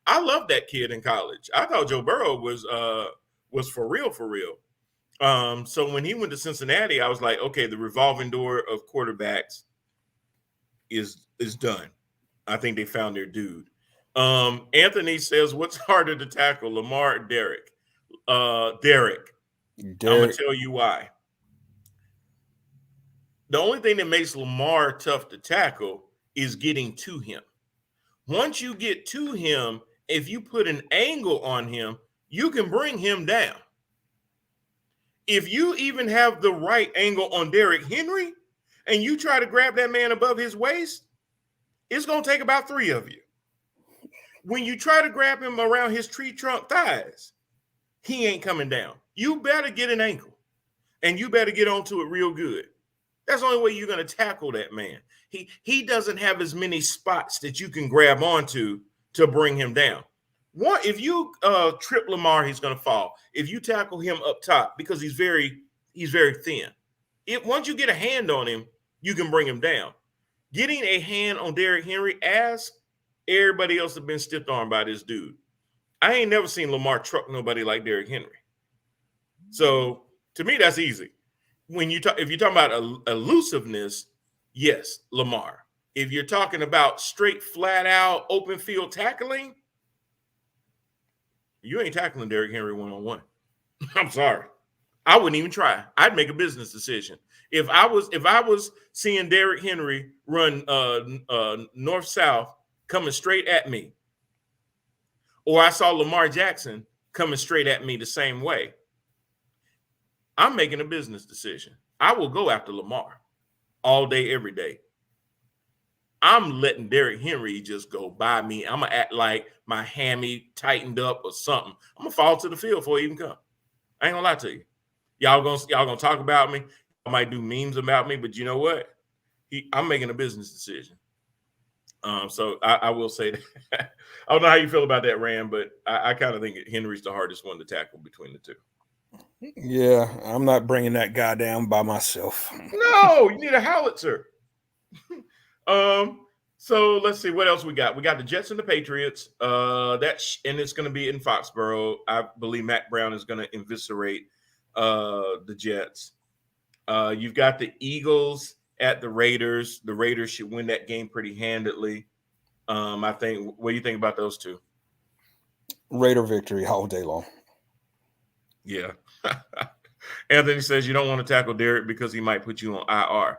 I love that kid in college. I thought Joe Burrow was for real. So when he went to Cincinnati, I was like, okay, the revolving door of quarterbacks is done. I think they found their dude. Anthony says, what's harder to tackle, Lamar or Derek? Derek. I'm going to tell you why. The only thing that makes Lamar tough to tackle is getting to him. Once you get to him, if you put an angle on him, you can bring him down. If you even have the right angle on Derrick Henry and you try to grab that man above his waist, it's going to take about 3 of you. When you try to grab him around his tree trunk thighs, he ain't coming down. You better get an ankle, and you better get onto it real good. That's the only way you're going to tackle that man. He doesn't have as many spots that you can grab onto to bring him down. If you trip Lamar, he's going to fall. If you tackle him up top, because he's very thin. Once you get a hand on him, you can bring him down. Getting a hand on Derrick Henry, ask everybody else have been stiff armed by this dude. I ain't never seen Lamar truck nobody like Derrick Henry. So to me, that's easy. If you're talking about elusiveness, yes, Lamar. If you're talking about straight, flat out, open field tackling, you ain't tackling Derrick Henry one-on-one. I'm sorry. I wouldn't even try. I'd make a business decision. If I was seeing Derrick Henry run north-south coming straight at me, or I saw Lamar Jackson coming straight at me the same way, I'm making a business decision. I will go after Lamar all day, every day. I'm letting Derrick Henry just go by me. I'm gonna act like my hammy tightened up or something. I'm gonna fall to the field before he even come. I ain't gonna lie to you. Y'all gonna talk about me. I might do memes about me, but you know what? I'm making a business decision. So I will say that. I don't know how you feel about that, Ram, but I kind of think Henry's the hardest one to tackle between the two. Yeah, I'm not bringing that guy down by myself. No, you need a howitzer. So let's see what else we got. We got the Jets and the Patriots. And it's going to be in Foxborough. I believe Mac Brown is going to eviscerate the Jets. You've got the Eagles at the Raiders. The Raiders should win that game pretty handedly. I think. What do you think about those two? Raider victory all day long. Yeah. Anthony says you don't want to tackle Derek because he might put you on IR.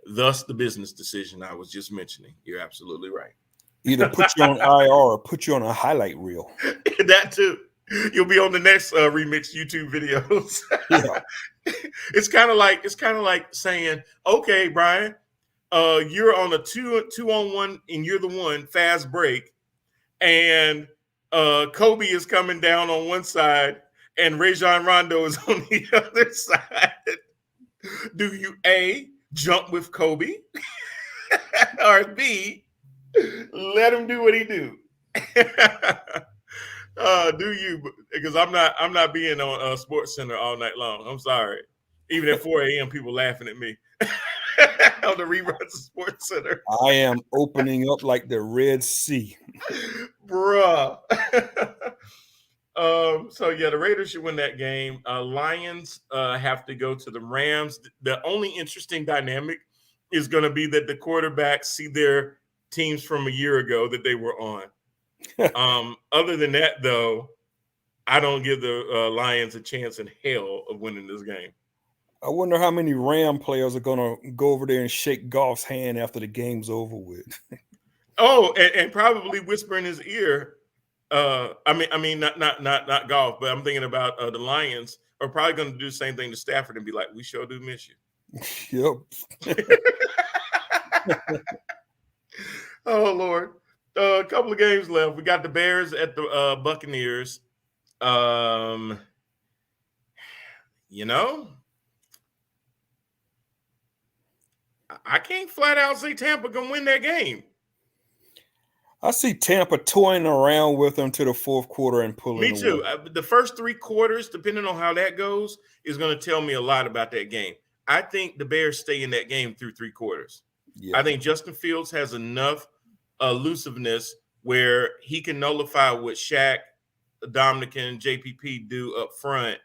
Thus, the business decision I was just mentioning. You're absolutely right. Either put you on IR or put you on a highlight reel. That too. You'll be on the next remix YouTube videos. Yeah. It's kind of like saying, okay, Brian, you're on a two on one and you're the one fast break, and Kobe is coming down on one side and Rajon Rondo is on the other side. Do you A, jump with Kobe, or B, let him do what he do? Do you? Because I'm not being on Sports Center all night long. I'm sorry. Even at 4 a.m., people laughing at me on the reruns of Sports Center. I am opening up like the Red Sea. Bruh. So yeah, the Raiders should win that game. Lions have to go to the Rams. The only interesting dynamic is going to be that the quarterbacks see their teams from a year ago that they were on. Other than that, though, I don't give the Lions a chance in hell of winning this game. I wonder how many Ram players are going to go over there and shake Goff's hand after the game's over with. Oh, and probably whisper in his ear. I mean, not Goff, but I'm thinking about the Lions are probably going to do the same thing to Stafford and be like, "We sure do miss you." Yep. Oh Lord. A couple of games left. We got the Bears at the Buccaneers. You know, I can't flat out say Tampa can win that game. I see Tampa toying around with them to the fourth quarter and pulling Me too. away. The first three quarters, depending on how that goes, is going to tell me a lot about that game. I think the Bears stay in that game through three quarters. Yeah. I think Justin Fields has enough elusiveness where he can nullify what Shaq, Dominic, and JPP do up front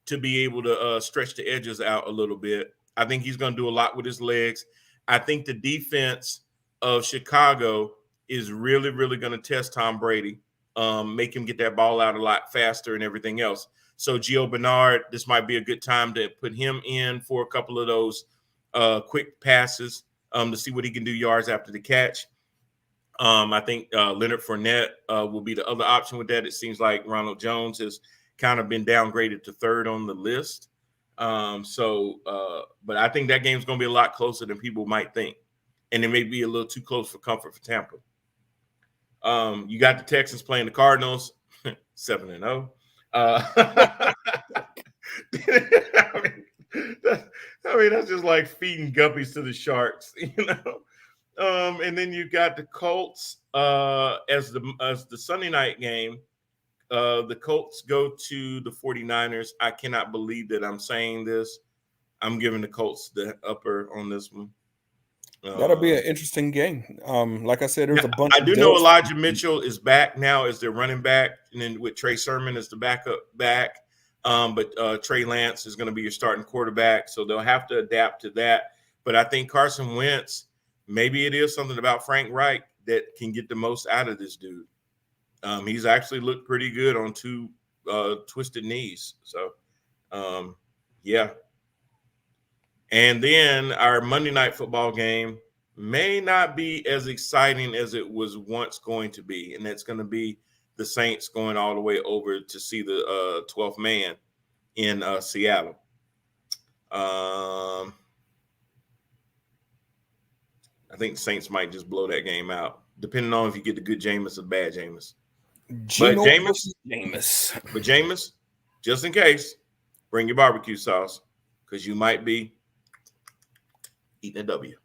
to be able to stretch the edges out a little bit. I think he's going to do a lot with his legs. I think the defense of Chicago is really, really going to test Tom Brady, make him get that ball out a lot faster and everything else. So Gio Bernard, this might be a good time to put him in for a couple of those quick passes to see what he can do yards after the catch. I think Leonard Fournette will be the other option with that. It seems like Ronald Jones has kind of been downgraded to third on the list. But I think that game's going to be a lot closer than people might think. And it may be a little too close for comfort for Tampa. You got the Texans playing the Cardinals, 7-0. I mean, that's just like feeding guppies to the sharks, you know. And then you got the Colts as the Sunday night game. The Colts go to the 49ers. I cannot believe that I'm saying this. I'm giving the Colts the upper on this one. That'll be an interesting game. Like I said, there's a bunch. I do know Elijah Mitchell is back now as their running back, and then with Trey Sermon as the backup back. But Trey Lance is going to be your starting quarterback, so they'll have to adapt to that. But I think Carson Wentz, maybe it is something about Frank Reich that can get the most out of this dude. He's actually looked pretty good on two twisted knees. So, yeah. And then our Monday night football game may not be as exciting as it was once going to be. And that's going to be the Saints going all the way over to see the 12th man in Seattle. I I think the Saints might just blow that game out, depending on if you get the good Jameis or bad Jameis. Geno But Jameis, versus Jameis. But Jameis, just in case, bring your barbecue sauce because you might be eating a W.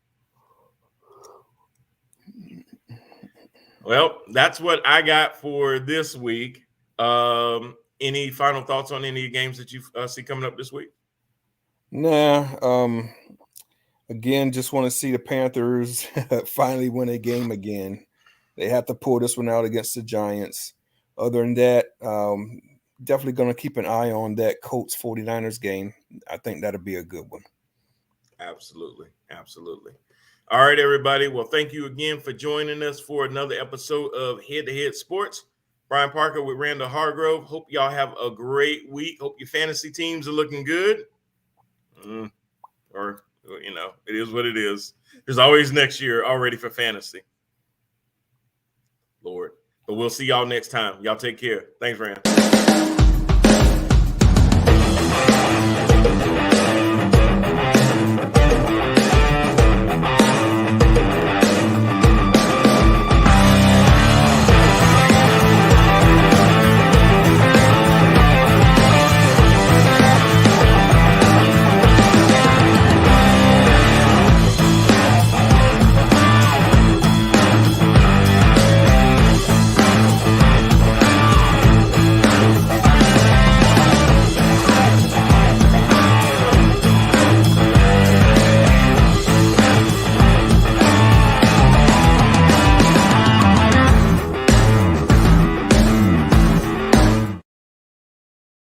Well, that's what I got for this week. Any final thoughts on any games that you see coming up this week? Nah. Again, just want to see the Panthers finally win a game again. They have to pull this one out against the Giants. Other than that, definitely going to keep an eye on that Colts 49ers game. I think that'll be a good one. Absolutely. Absolutely. All right, everybody. Well, thank you again for joining us for another episode of Head to Head Sports. Brian Parker with Randall Hargrove. Hope y'all have a great week. Hope your fantasy teams are looking good. Or, you know, it is what it is. There's always next year already for fantasy. Lord. But we'll see y'all next time. Y'all take care. Thanks, Rand.